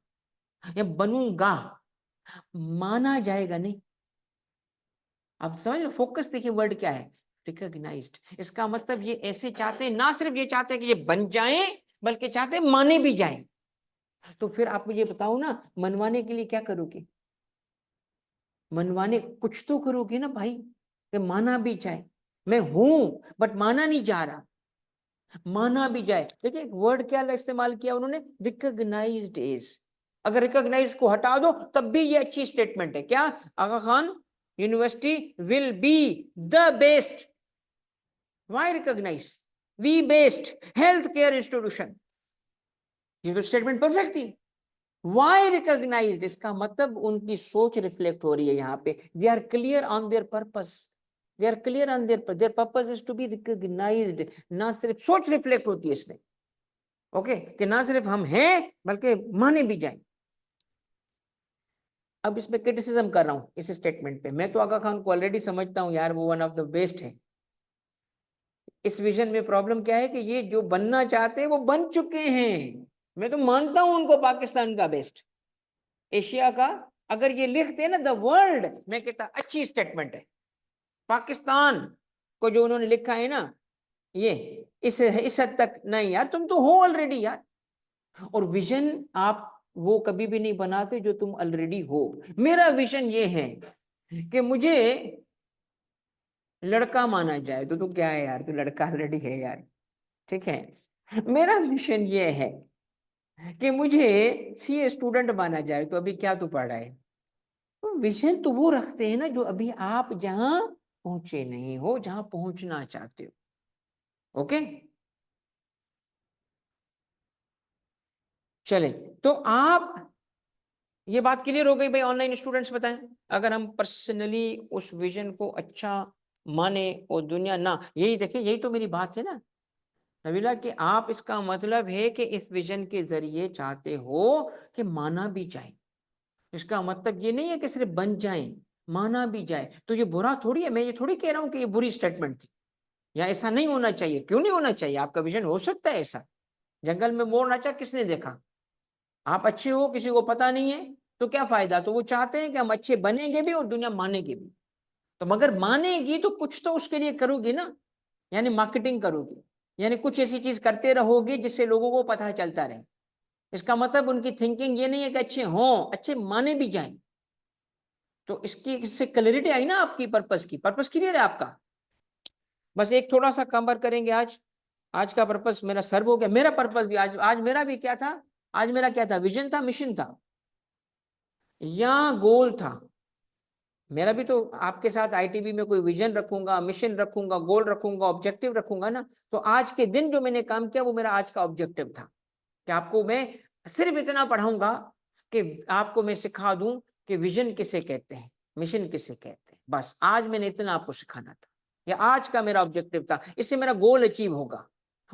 या बनूंगा, माना जाएगा नहीं। आप समझ लो, फोकस देखिए वर्ड क्या है, रिकॉग्नाइज्ड। इसका मतलब ये ऐसे चाहते हैं, ना सिर्फ ये चाहते हैं कि ये बन जाए, बल्कि चाहते हैं माने भी जाए। तो फिर आप मुझे बताओ ना, मनवाने के लिए क्या करोगे? मनवाने कुछ तो करोगे ना भाई, कि माना भी जाए। मैं हूं बट माना नहीं जा रहा, माना भी जाए। देखिए वर्ड क्या इस्तेमाल किया उन्होंने, रिकॉग्नाइज्ड इज। अगर रिकॉग्नाइज को हटा दो तब भी ये अच्छी स्टेटमेंट है। क्या? Aga Khan university will be the best, why recognise, we best health care institution, ये तो स्टेटमेंट परफेक्ट थी। वाई रिकॉग्नाइज्ड, इसका मतलब उनकी सोच रिफ्लेक्ट हो रही है यहाँ पे। They are clear on their purpose, they are clear on their purpose is to be recognised. ना सिर्फ सोच रिफ्लेक्ट होती है इसमें, ओके, कि ना सिर्फ हम हैं बल्कि माने भी जाए। अब इसमें क्रिटिसिज्म कर रहा हूं इस स्टेटमेंट पे। मैं तो आगा खान को ऑलरेडी समझता हूं यार, वो वन ऑफ द बेस्ट है। इस विजन में प्रॉब्लम क्या है कि ये जो बनना चाहते हैं वो बन चुके हैं। मैं तो मानता हूं उनको पाकिस्तान का बेस्ट, एशिया का। अगर ये लिखते हैं ना द वर्ल्ड, मैं कहता अच्छी स्टेटमेंट है। पाकिस्तान को जो उन्होंने लिखा है ना, ये इस हद तक नहीं यार, तुम तो हो ऑलरेडी यार। और विजन आप वो कभी भी नहीं बनाते जो तुम ऑलरेडी हो। मेरा विजन ये है कि मुझे लड़का माना जाए, तो तू क्या है यार, तू लड़का ऑलरेडी है यार, ठीक है। मेरा मिशन ये है कि मुझे सीए स्टूडेंट माना जाए, तो अभी क्या तू पढ़ रहा है? तो विजन तो वो रखते हैं ना जो अभी आप जहां पहुंचे नहीं हो, जहां पहुंचना चाहते हो, ओके। चले, तो आप, ये बात क्लियर हो गई भाई। ऑनलाइन स्टूडेंट्स बताएं, अगर हम पर्सनली उस विजन को अच्छा माने और दुनिया ना, यही देखिए, यही तो मेरी बात है ना नबीला, कि आप, इसका मतलब है कि इस विजन के जरिए चाहते हो कि माना भी जाए। इसका मतलब ये नहीं है कि सिर्फ बन जाए, माना भी जाए। तो ये बुरा थोड़ी है, मैं ये थोड़ी कह रहा हूं कि ये बुरी स्टेटमेंट थी या ऐसा नहीं होना चाहिए। क्यों नहीं होना चाहिए? आपका विजन हो सकता है ऐसा। जंगल में मोर नाचा, किसने देखा? आप अच्छे हो, किसी को पता नहीं है, तो क्या फायदा? तो वो चाहते हैं कि हम अच्छे बनेंगे भी और दुनिया मानेगी भी। तो मगर मानेगी तो कुछ तो उसके लिए करोगी ना, यानी मार्केटिंग करोगी, यानी कुछ ऐसी चीज करते रहोगे जिससे लोगों को पता चलता रहे। इसका मतलब उनकी थिंकिंग ये नहीं है कि अच्छे हों, अच्छे माने भी जाएं। तो इसकी, इससे क्लैरिटी आई ना आपकी पर्पस की। पर्पस क्लियर है आपका? बस एक थोड़ा सा कवर करेंगे आज। आज का पर्पस मेरा सर्व हो गया। मेरा पर्पस भी आज, आज मेरा भी क्या था, आज मेरा क्या था? विजन था, मिशन था या गोल था। मेरा भी तो आपके साथ आईटीबी में कोई विजन रखूंगा, मिशन रखूंगा, गोल रखूंगा, ऑब्जेक्टिव रखूंगा ना। तो आज के दिन जो मैंने काम किया वो मेरा आज का ऑब्जेक्टिव था कि आपको मैं सिर्फ इतना पढ़ाऊंगा कि आपको मैं सिखा दूं कि विजन किसे कहते हैं, मिशन किसे कहते हैं। बस आज मैंने इतना आपको सिखाना था, या आज का मेरा ऑब्जेक्टिव था। इससे मेरा गोल अचीव होगा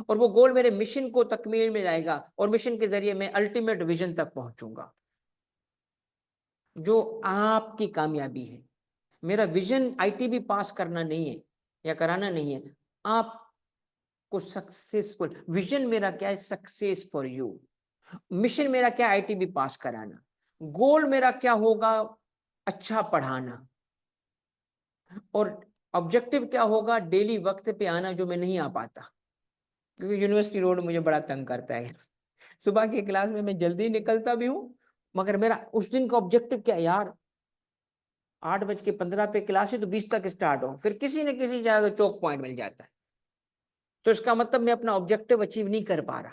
और वो गोल मेरे मिशन को तकमील में लाएगा और मिशन के जरिए मैं अल्टीमेट विजन तक पहुंचूंगा जो आपकी कामयाबी है। मेरा विजन आईटीबी पास करना नहीं है या कराना नहीं है, आपको सक्सेसफुल, विजन मेरा क्या है? Success for you. मिशन मेरा क्या? आईटीबी पास कराना। गोल मेरा क्या होगा? अच्छा पढ़ाना। और ऑब्जेक्टिव क्या होगा? डेली वक्त पे आना, जो मैं नहीं आ पाता क्योंकि यूनिवर्सिटी रोड मुझे बड़ा तंग करता है। सुबह की क्लास में मैं जल्दी निकलता भी हूँ, मगर मेरा उस दिन का ऑब्जेक्टिव क्या है यार? 8:15 पे क्लास है तो 20 तक स्टार्ट हो, फिर किसी न किसी जगह चौक पॉइंट मिल जाता है। तो इसका मतलब मैं अपना ऑब्जेक्टिव अचीव नहीं कर पा रहा।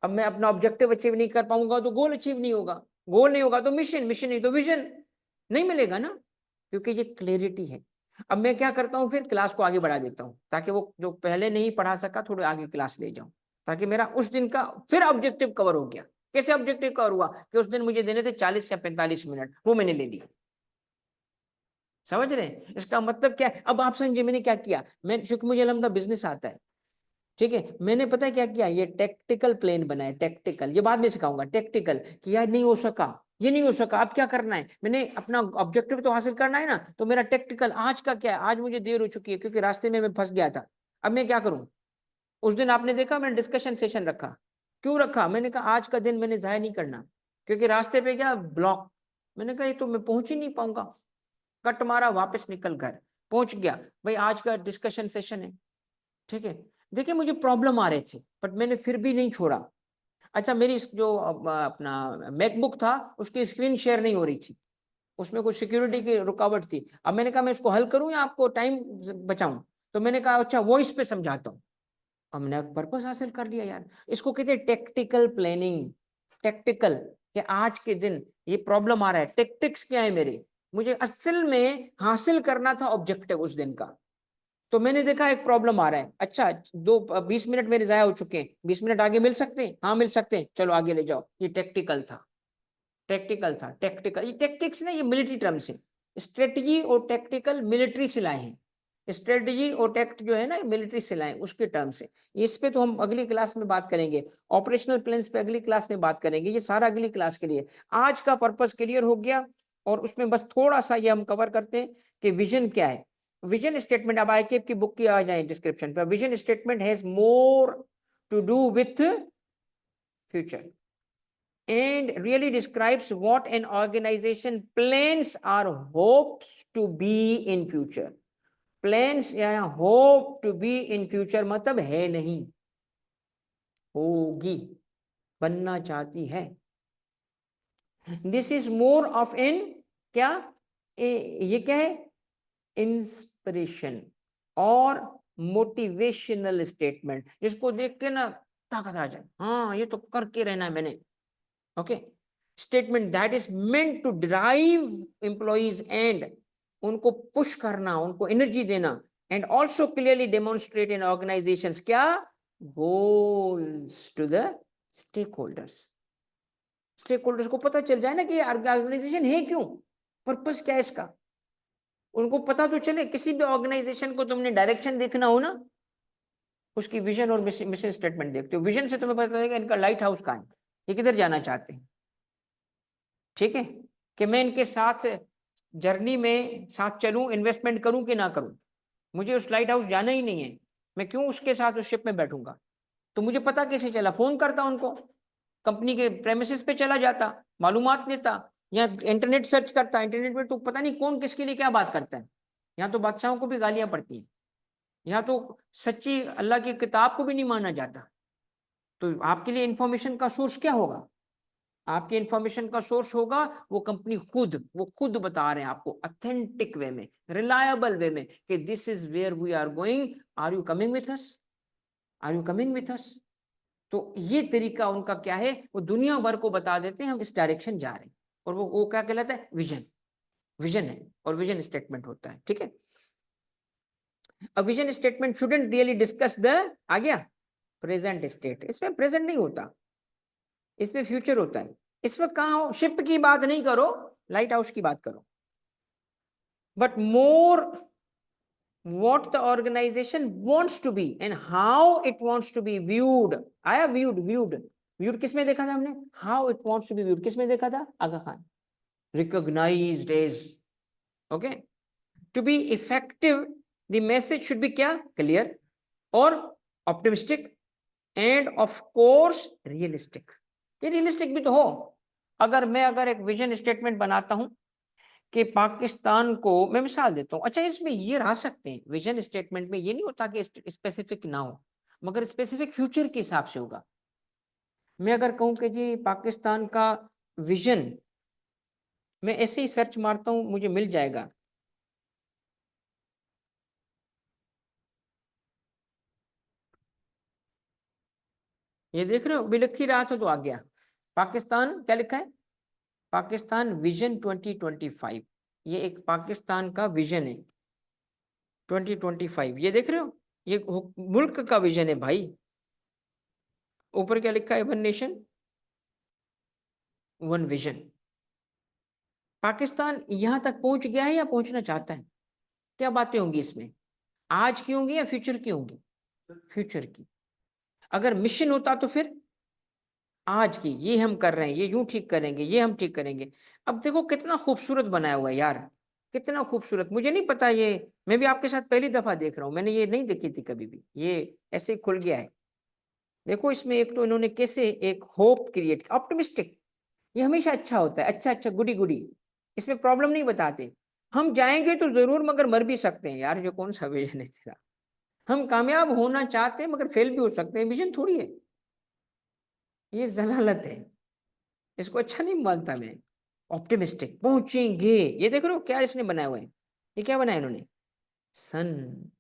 अब मैं अपना ऑब्जेक्टिव अचीव नहीं कर पाऊंगा तो गोल अचीव नहीं होगा, गोल नहीं होगा तो मिशन, मिशन नहीं तो विजन नहीं मिलेगा ना, क्योंकि ये क्लैरिटी है। अब मैं क्या करता हूँ, फिर क्लास को आगे बढ़ा देता हूँ ताकि वो जो पहले नहीं पढ़ा सका थोड़े आगे क्लास ले जाऊं, ताकि मेरा उस दिन का फिर ऑब्जेक्टिव कवर हो गया। कैसे ऑब्जेक्टिव कवर हुआ कि उस दिन मुझे देने थे 40 या 45 मिनट, वो मैंने ले लिए। समझ रहे हैं? इसका मतलब क्या है? अब आप समझिए मैंने क्या किया, मैं क्योंकि मुझे अलहमदा बिजनेस आता है, ठीक है, मैंने पता है क्या किया, ये टेक्टिकल प्लान बनाया, टेक्टिकल, ये बाद में सिखाऊंगा, टेक्टिकल, कि यार नहीं हो सका, ये नहीं हो सका, अब क्या करना है, मैंने अपना ऑब्जेक्टिव तो हासिल करना है ना, तो मेरा टेक्टिकल आज का क्या है, आज मुझे देर हो चुकी है क्योंकि रास्ते में मैं फंस गया था, अब मैं क्या करूं। उस दिन आपने देखा मैंने डिस्कशन सेशन रखा, क्यों रखा, मैंने कहा आज का दिन मैंने जाया नहीं करना, क्योंकि रास्ते पे क्या ब्लॉक, मैंने कहा ये तो मैं पहुंच ही नहीं पाऊंगा, कट मारा, वापस निकल घर, पहुंच गया, भाई आज का डिस्कशन सेशन है, ठीक है। देखिए मुझे प्रॉब्लम आ रहे थे बट मैंने फिर भी नहीं छोड़ा। अच्छा मेरी जो अपना मैकबुक था उसकी स्क्रीन शेयर नहीं हो रही थी, उसमें कुछ सिक्योरिटी की रुकावट थी, अब मैंने कहा मैं इसको हल करूं या आपको टाइम बचाऊं, तो मैंने कहा अच्छा वॉइस पे समझाता हूं, हमने पर्पस हासिल कर लिया यार। इसको कहते हैं टेक्टिकल प्लानिंग, टेक्टिकल, कि आज के दिन ये प्रॉब्लम आ रहा है, टेक्टिक्स क्या है मेरे, मुझे असल में हासिल करना था ऑब्जेक्टिव उस दिन का, तो मैंने देखा एक प्रॉब्लम आ रहा है, अच्छा 20 मिनट मेरे जाया हो चुके हैं, 20 मिनट आगे मिल सकते हैं, हाँ मिल सकते हैं, चलो आगे ले जाओ, ये टेक्टिकल था, टेक्टिकल था, टेक्टिकल, ये टेक्टिक्स ना ये मिलिट्री टर्म्स है, स्ट्रेटजी और टेक्टिकल मिलिट्री सिलाए हैं, स्ट्रेटजी और टेक्ट जो है ना मिलिट्री सिलाए उसके टर्म्स है, इस पे तो हम अगली क्लास में बात करेंगे, ऑपरेशनल प्लान्स पे अगली क्लास में बात करेंगे, ये सारा अगली क्लास के लिए, आज का पर्पस क्लियर हो गया, और उसमें बस थोड़ा सा ये हम कवर करते हैं कि विजन क्या है। विजन स्टेटमेंट, अब आईकेप की बुक की आ जाए डिस्क्रिप्शन पे, vision statement has more to do with future and really describes what an organization plans or hopes to be in future. Plans या hope to be in future मतलब है नहीं, होगी, बनना चाहती है। This is more of an क्या, ये क्या है, इंस्पिरेशन और मोटिवेशनल स्टेटमेंट, जिसको देख के ना ताकत आ जाए, हाँ ये तो करके रहना है मैंने, okay. Statement that is meant to drive employees and उनको पुश करना, उनको एनर्जी देना, and also clearly demonstrate in organisations क्या, goals to the stakeholders, stakeholders को पता चल जाए ना कि ऑर्गेनाइजेशन है क्यों, पर्पस क्या है इसका, उनको पता तो चले। किसी भी ऑर्गेनाइजेशन को तुमने डायरेक्शन देखना हो ना, उसकी विजन और मिशन स्टेटमेंट देखते हो, विजन से तुम्हें पता चलेगा इनका लाइट हाउस कहाँ है, ये किधर जाना चाहते हैं, ठीक है, कि मैं इनके साथ जर्नी में साथ चलूं, इन्वेस्टमेंट करूं कि ना करूं, मुझे उस लाइट हाउस जाना ही नहीं है, मैं क्यों उसके साथ उस शिप में बैठूंगा, तो मुझे पता कैसे चला, फोन करता उनको, कंपनी के प्रेमिसेस पे चला जाता, मालूमात लेता, या इंटरनेट सर्च करता, इंटरनेट पे तो पता नहीं कौन किसके लिए क्या बात करता है, यहाँ तो बादशाहों को भी गालियां पड़ती हैं, यहाँ तो सच्ची अल्लाह की किताब को भी नहीं माना जाता, तो आपके लिए इंफॉर्मेशन का सोर्स क्या होगा, आपकी इंफॉर्मेशन का सोर्स होगा वो कंपनी खुद, वो खुद बता रहे हैं आपको ऑथेंटिक वे में, रिलायबल वे में, कि this is where we are going, are you coming with us, are you coming with us. तो ये तरीका उनका क्या है, वो दुनिया भर को बता देते हैं हम इस डायरेक्शन जा रहे हैं, और वो क्या कहलाता है, विजन, विजन है, और विजन स्टेटमेंट होता है, ठीक है। अब vision statement shouldn't really discuss the, आ गया प्रेजेंट स्टेट, इसमें प्रेजेंट नहीं होता, इसमें फ्यूचर होता है, इसमें कहा हो, शिप की बात नहीं करो, लाइट हाउस की बात करो, but more what the organization wants to be and how it wants to be viewed, आया viewed किसमें देखा था हमने, how it wants to be viewed किसमें देखा था, आगा Khan, recognized as, okay, to be effective the message should be क्या, clear और optimistic and of course realistic, ये realistic भी तो हो, अगर एक विजन स्टेटमेंट बनाता हूं कि पाकिस्तान को, मैं मिसाल देता हूं, अच्छा इसमें ये रह सकते हैं, विजन स्टेटमेंट में ये नहीं होता कि स्पेसिफिक ना हो, मगर स्पेसिफिक फ्यूचर के हिसाब से होगा। मैं अगर कहूं कि जी पाकिस्तान का विजन, मैं ऐसे ही सर्च मारता हूं मुझे मिल जाएगा, ये देख रहे हो, बिलख ही रहा था तो आ गया, पाकिस्तान क्या लिखा है, पाकिस्तान विजन 2025, ये एक पाकिस्तान का विजन है 2025, ये देख रहे हो, ये मुल्क का विजन है भाई, ऊपर क्या लिखा है, one nation, one vision. Pakistan यहां तक पहुंच गया है या पहुंचना चाहता है? क्या बातें होंगी इसमें, आज की होंगी या फ्यूचर की होंगी? फ्यूचर की। अगर मिशन होता तो फिर आज की, ये हम कर रहे हैं, ये यूं ठीक करेंगे, ये हम ठीक करेंगे। अब देखो कितना खूबसूरत बनाया हुआ है यार, कितना खूबसूरत। मुझे नहीं पता ये, मैं भी आपके साथ पहली दफा देख रहा हूं, मैंने ये नहीं देखी थी कभी भी, ये ऐसे ही खुल गया है। देखो इसमें एक तो इन्होंने कैसे एक होप क्रिएट, ऑप्टिमिस्टिक। ये हमेशा अच्छा होता है, अच्छा अच्छा, गुडी गुडी। इसमें प्रॉब्लम नहीं बताते। हम जाएंगे तो जरूर, मगर मर भी सकते हैं यार, ये कौन सा विजन है तेरा? हम कामयाब होना चाहते हैं मगर फेल भी हो सकते हैं, विजन थोड़ी है, ये जलालत है। इसको अच्छा नहीं मानता मैं। ऑप्टिमिस्टिक, पहुंचेंगे। ये देख रहे हो क्या इसने बनाया हुआ है, ये क्या बनाया इन्होंने? सन,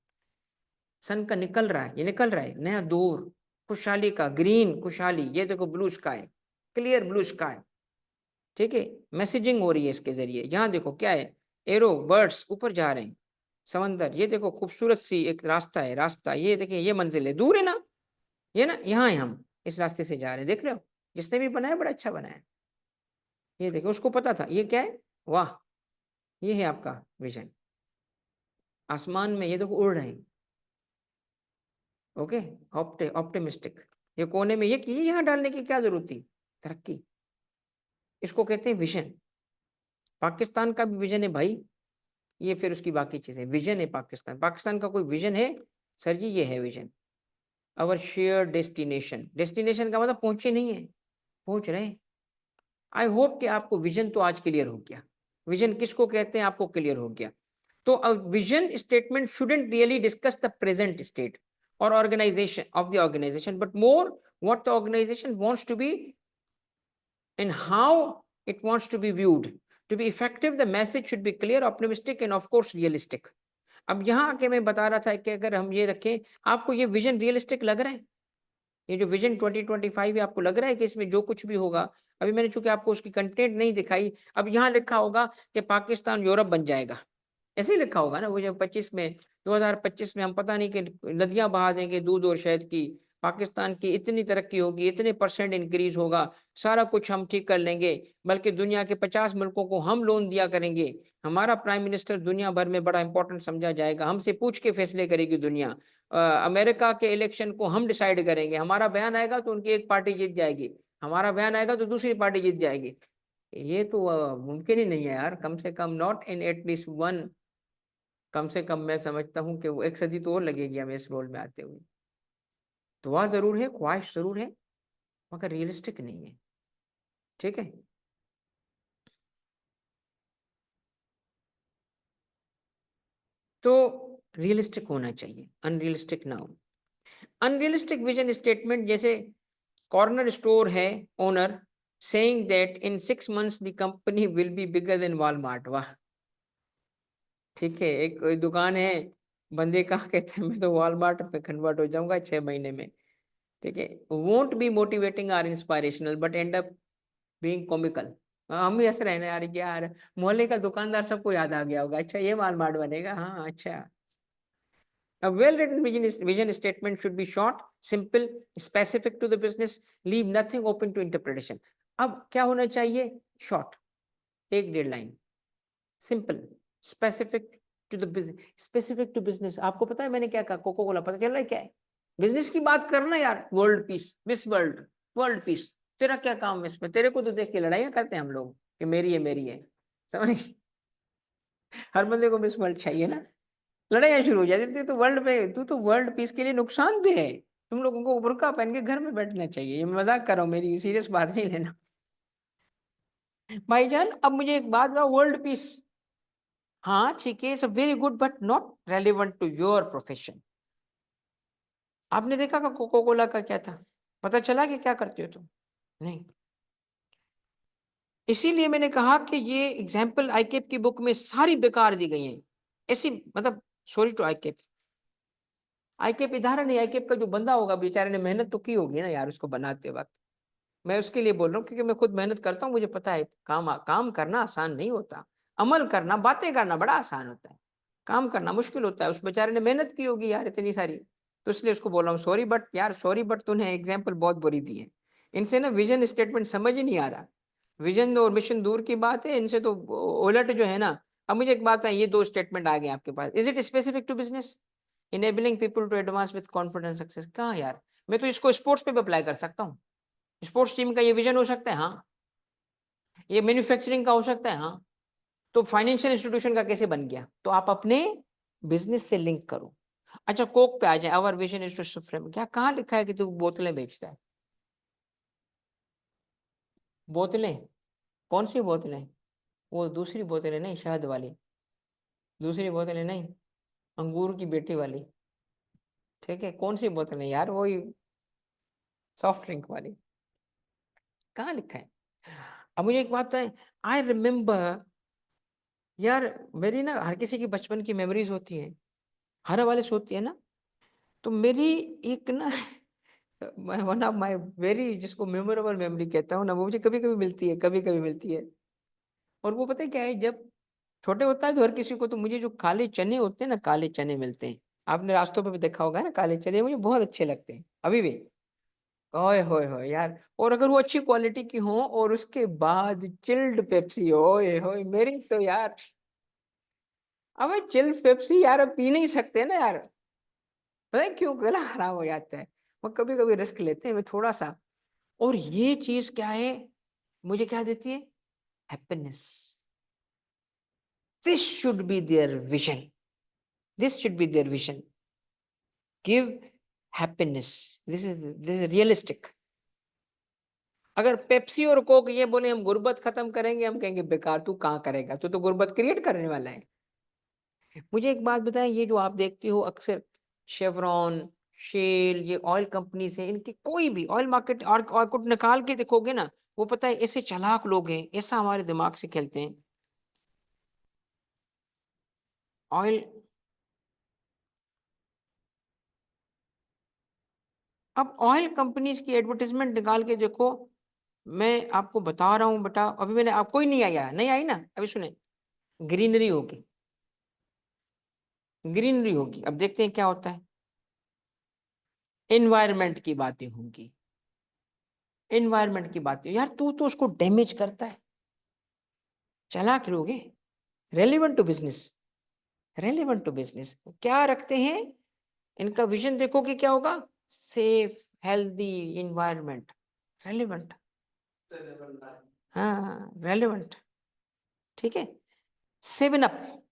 सन का निकल रहा है, ये निकल रहा है नया दौर, खुशहाली का, ग्रीन खुशहाली। ये देखो blue sky, clear blue sky, ठीक है। मैसेजिंग हो रही है इसके जरिए। यहाँ देखो क्या है, एरो, बर्ड्स ऊपर जा रहे हैं, समंदर, ये देखो खूबसूरत सी एक रास्ता है, रास्ता, ये देखिए, ये मंजिल है, दूर है ना, ये ना, यहाँ है, हम इस रास्ते से जा रहे हैं, देख रहे हो? जिसने भी बनाया बड़ा अच्छा बनाया। ये देखो उसको पता था ये क्या है, वाह, ये है आपका विजन। आसमान में ये देखो उड़ रहे हैं, ओके, ऑप्टिमिस्टिक। ये कोने में ये यहाँ डालने की क्या जरूरत थी? तरक्की, इसको कहते हैं विजन। पाकिस्तान का भी विजन है भाई, ये फिर उसकी बाकी चीजें, विजन है पाकिस्तान। पाकिस्तान का कोई विजन है? सर जी ये है विजन, अवर शेयर डेस्टिनेशन। डेस्टिनेशन का मतलब पहुंचे नहीं है, पहुंच रहे हैं। आई होप कि आपको विजन तो आज क्लियर हो गया, विजन किसको कहते हैं आपको क्लियर हो गया। तो a vision statement shouldn't really discuss the present state or organization of the organization, but more what the organization wants to be and how it wants to be viewed. To be effective, the message should be clear, optimistic, and of course realistic. अब यहाँ आके मैं बता रहा था कि अगर हम ये रखें, आपको ये विजन रियलिस्टिक लग रहा है? ये जो विजन 2025 है, आपको लग रहा है कि इसमें जो कुछ भी होगा, अभी मैंने चूंकि आपको उसकी कंटेंट नहीं दिखाई, अब यहाँ लिखा होगा कि पाकिस्तान यूरोप बन जाएगा, ऐसे ही लिखा होगा ना। वो जब 25 में, 2025 में हम पता नहीं कि नदियां बहा देंगे दूध और शहद की, पाकिस्तान की इतनी तरक्की होगी, इतने % इंक्रीज होगा, सारा कुछ हम ठीक कर लेंगे, बल्कि दुनिया के 50 मुल्कों को हम लोन दिया करेंगे, हमारा प्राइम मिनिस्टर दुनिया भर में बड़ा इंपॉर्टेंट समझा जाएगा, हमसे पूछ के फैसले करेगी दुनिया, अमेरिका के इलेक्शन को हम डिसाइड करेंगे, हमारा बयान आएगा तो उनकी एक पार्टी जीत जाएगी, हमारा बयान आएगा तो दूसरी पार्टी जीत जाएगी। ये तो मुमकिन ही नहीं है यार, कम से कम नॉट इन एटलीस्ट वन। कम से कम मैं समझता हूँ कि वो 1 सदी तो और लगेगी हमें इस रोल में आते हुए। दुआ जरूर है, ख्वाहिश जरूर है, मगर रियलिस्टिक नहीं है, ठीक है। तो रियलिस्टिक होना चाहिए, अनरियलिस्टिक ना हो। अनरियलिस्टिक विजन स्टेटमेंट जैसे कॉर्नर स्टोर है owner saying that in 6 months the company will be bigger than Walmart. वाह, ठीक है, एक कोई दुकान है, बंदे कहा कहते हैं मैं तो वॉलमार्ट पे कन्वर्ट हो जाऊंगा 6 महीने में, ठीक है। Won't be motivating or inspirational but end up being comical. हम भी हंस रहे हैं ना यार, यार मोहल्ले का दुकानदार सबको याद आ गया होगा, अच्छा ये वॉलमार्ट बनेगा, हाँ अच्छा। A well-written vision statement should be short, simple, specific to the business, leave nothing open to interpretation. अब क्या होना चाहिए? Short, 1-1.5 line, simple, specific to the business. Specific to business, आपको पता है मैंने क्या कहा? कोको कोला, पता चल रहा है क्या है? बिजनेस की बात करना यार, world peace, miss world, world peace, तेरा क्या काम है इसमें? तेरे को तो देख के लड़ाइयां करते हैं हम लोग कि मेरी है मेरी है, समझ? हर बंदे को मिस वर्ल्ड चाहिए ना, लड़ाइयां शुरू हो जाती। तू तो वर्ल्ड पे, तू तो वर्ल्ड पीस के लिए नुकसानदेह है। तुम लोगों को बुर्का पहन के घर में बैठना चाहिए। ये मजाक कर रहा हूँ, मेरी सीरियस बात नहीं लेना भाईजान। अब मुझे एक बात बताओ, वर्ल्ड पीस, हाँ ठीक है, it's a very good but not relevant to your profession. आपने देखा का कोको कोला का क्या था? पता चला कि क्या करते हो तुम? नहीं। इसीलिए मैंने कहा कि ये एग्जाम्पल आईकेप की बुक में सारी बेकार दी गई है, ऐसी मतलब, सॉरी टू आईकेप, आईकेप इधारा नहीं, आईकेप का जो बंदा होगा बेचारे ने मेहनत तो की होगी ना यार उसको बनाते वक्त। मैं उसके लिए बोल रहा हूँ क्योंकि मैं खुद मेहनत करता हूँ, मुझे पता है काम काम करना आसान नहीं होता, अमल करना, बातें करना बड़ा आसान होता है, काम करना मुश्किल होता है। उस बेचारे ने मेहनत की होगी यार इतनी सारी, तो इसलिए उसको बोल रहा हूँ सॉरी बट यार, सॉरी बट तूने एग्जाम्पल बहुत बुरी दी है। इनसे ना विजन स्टेटमेंट समझ ही नहीं आ रहा। विजन और मिशन दूर की बात है, इनसे तो उलट जो है ना। अब मुझे एक बात है, ये दो स्टेटमेंट आ गए आपके पास, is it specific to business? Enabling people to advance with confidence success, कहाँ यार, मैं तो इसको स्पोर्ट्स पे भी अप्लाई कर सकता हूँ। स्पोर्ट्स टीम का ये विजन हो सकता है, हाँ। ये मैन्युफैक्चरिंग का हो सकता है, हाँ। तो फाइनेंशियल इंस्टीट्यूशन का कैसे बन गया? तो आप अपने बिजनेस से लिंक करो। अच्छा, कोक पे आ जाए, our vision is to frame, क्या कहाँ लिखा है कि तू बोतलें बेचता है? बोतलें? कौन सी बोतलें? वो दूसरी बोतलें नहीं, शहद वाली। दूसरी बोतलें नहीं, अंगूर की बेटी वाली। ठीक है, कौन सी बोतलें यार? वही सॉफ्ट ड्रिंक वाली। कहाँ लिखा है? अब मुझे एक बात है, आई रिमेम्बर यार, मेरी ना हर किसी की बचपन की मेमोरीज होती है, हर वाले से होती है ना। तो मेरी एक ना वन ऑफ माय वेरी, जिसको मेमोरेबल मेमोरी कहता हूँ ना, वो मुझे कभी कभी मिलती है, कभी कभी मिलती है। और वो पता है क्या है, जब छोटे होता है तो हर किसी को, तो मुझे जो काले चने होते हैं ना, काले चने मिलते हैं, आपने रास्तों पे भी देखा होगा ना, काले चने मुझे बहुत अच्छे लगते हैं अभी भी। ओए होए होए यार, और अगर वो अच्छी क्वालिटी की हो, और उसके बाद चिल्ड पेप्सी, ओए होए मेरी तो यार। अब चिल्ड पेप्सी यार अब पी नहीं सकते ना यार, पता है क्यों? गला खराब हो जाता है। वो कभी कभी रिस्क लेते हैं मैं थोड़ा सा। और ये चीज क्या है, मुझे क्या देती है? Happiness. This should be their vision, this should be their vision, give happiness. This is realistic. अगर पेप्सी और कोक ये बोले हम गुर्बत खत्म करेंगे, हम कहेंगे बेकार, तू कहाँ करेगा, तू तो गुर्बत क्रिएट करने वाला है। मुझे एक बात बताएं, ये जो आप देखते हो अक्सर शेवरॉन, शेल, ये ऑयल कंपनी है, इनकी कोई भी ऑयल मार्केट और कुछ निकाल के देखोगे ना, वो पता है ऐसे चालाक लोग हैं, ऐसा हमारे दिमाग से खेलते हैं। ऑयल, अब ऑयल कंपनीज की एडवर्टाइजमेंट निकाल के देखो, मैं आपको बता रहा हूँ बेटा, अभी मैंने आप कोई नहीं आया, नहीं आई ना अभी, सुने, ग्रीनरी होगी, ग्रीनरी होगी। अब देखते हैं क्या होता है, एनवायरमेंट की बातें होंगी, एनवायरमेंट की बातें, यार तू तो उसको डैमेज करता है, चालाक लोग हैं। Relevant to business, relevant to business क्या रखते हैं, इनका विजन देखो कि क्या होगा, सेफ हेल्दी इन्वायरमेंट, रेलिवेंट, हाँ रेलिवेंट। ठीक है, seven up,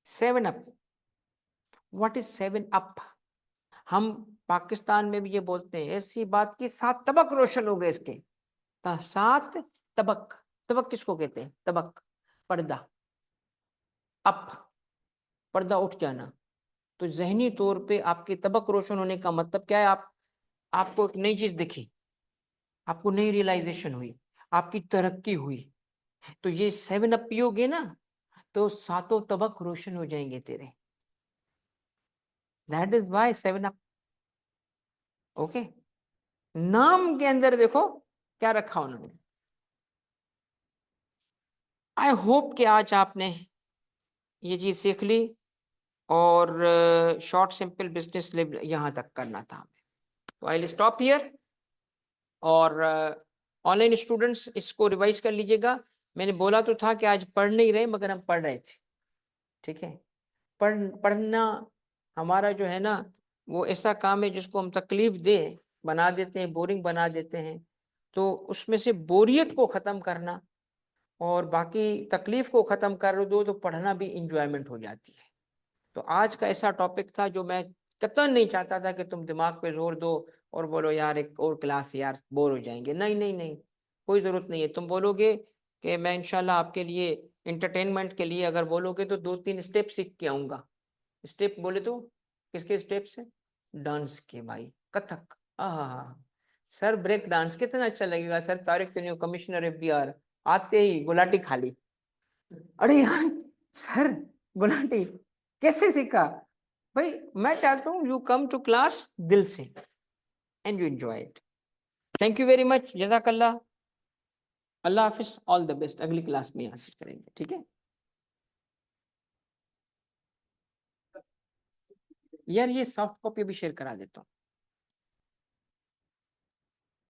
seven up, what is seven up? हम पाकिस्तान में भी ये बोलते हैं, ऐसी बात की 7 तबक रोशन हो गए इसके। 7 तबक, तबक किसको कहते हैं? तबक, पर्दा, अप, पर्दा उठ जाना। तो जहनी तौर पे आपके तबक रोशन होने का मतलब क्या है? आप, आपको एक नई चीज दिखी, आपको नई रियलाइजेशन हुई, आपकी तरक्की हुई, तो ये 7 अप पियोगे ना, तो 7 तबक रोशन हो जाएंगे तेरे। दैट इज वाई 7 अप। ओके, नाम के अंदर देखो क्या रखा उन्होंने। आई होप कि आज आपने ये चीज सीख ली, और शॉर्ट सिंपल बिजनेस लिव यहाँ तक करना था हमें। तो आई विल स्टॉप हियर, और ऑनलाइन स्टूडेंट्स इसको रिवाइज कर लीजिएगा। मैंने बोला तो था कि आज पढ़ नहीं रहे, मगर हम पढ़ रहे थे। ठीक है, पढ़ना हमारा जो है ना, वो ऐसा काम है जिसको हम तकलीफ दे बना देते हैं, बोरिंग बना देते हैं। तो उसमें से बोरियत को ख़त्म करना और बाकी तकलीफ को ख़त्म कर दो, तो पढ़ना भी इंजॉयमेंट हो जाती है। तो आज का ऐसा टॉपिक था जो मैं कतई नहीं चाहता था कि तुम दिमाग पे जोर दो और बोलो यार एक और क्लास, यार बोर हो जाएंगे। नहीं नहीं नहीं, कोई ज़रूरत नहीं है। तुम बोलोगे कि मैं इंशाल्लाह आपके लिए इंटरटेनमेंट के लिए अगर बोलोगे तो 2-3 स्टेप सीख के आऊँगा। स्टेप बोले तो किसके स्टेप्स है? डांस के भाई, कथक। हाँ, सर ब्रेक डांस कितना अच्छा लगेगा सर, तारिक तो न्यू कमिश्नर एफबीआर आते ही गुलाटी खाली। अरे यार सर, गुलाटी कैसे सीखा? भाई मैं चाहता हूँ यू कम टू क्लास दिल से and you enjoy it. Thank you very much, जज़ाकल्लाह, अल्लाह हाफिज, ऑल द बेस्ट। अगली क्लास में यहाँ से करेंगे, ठीक है यार। ये सॉफ्ट कॉपी भी शेयर करा देता हूँ।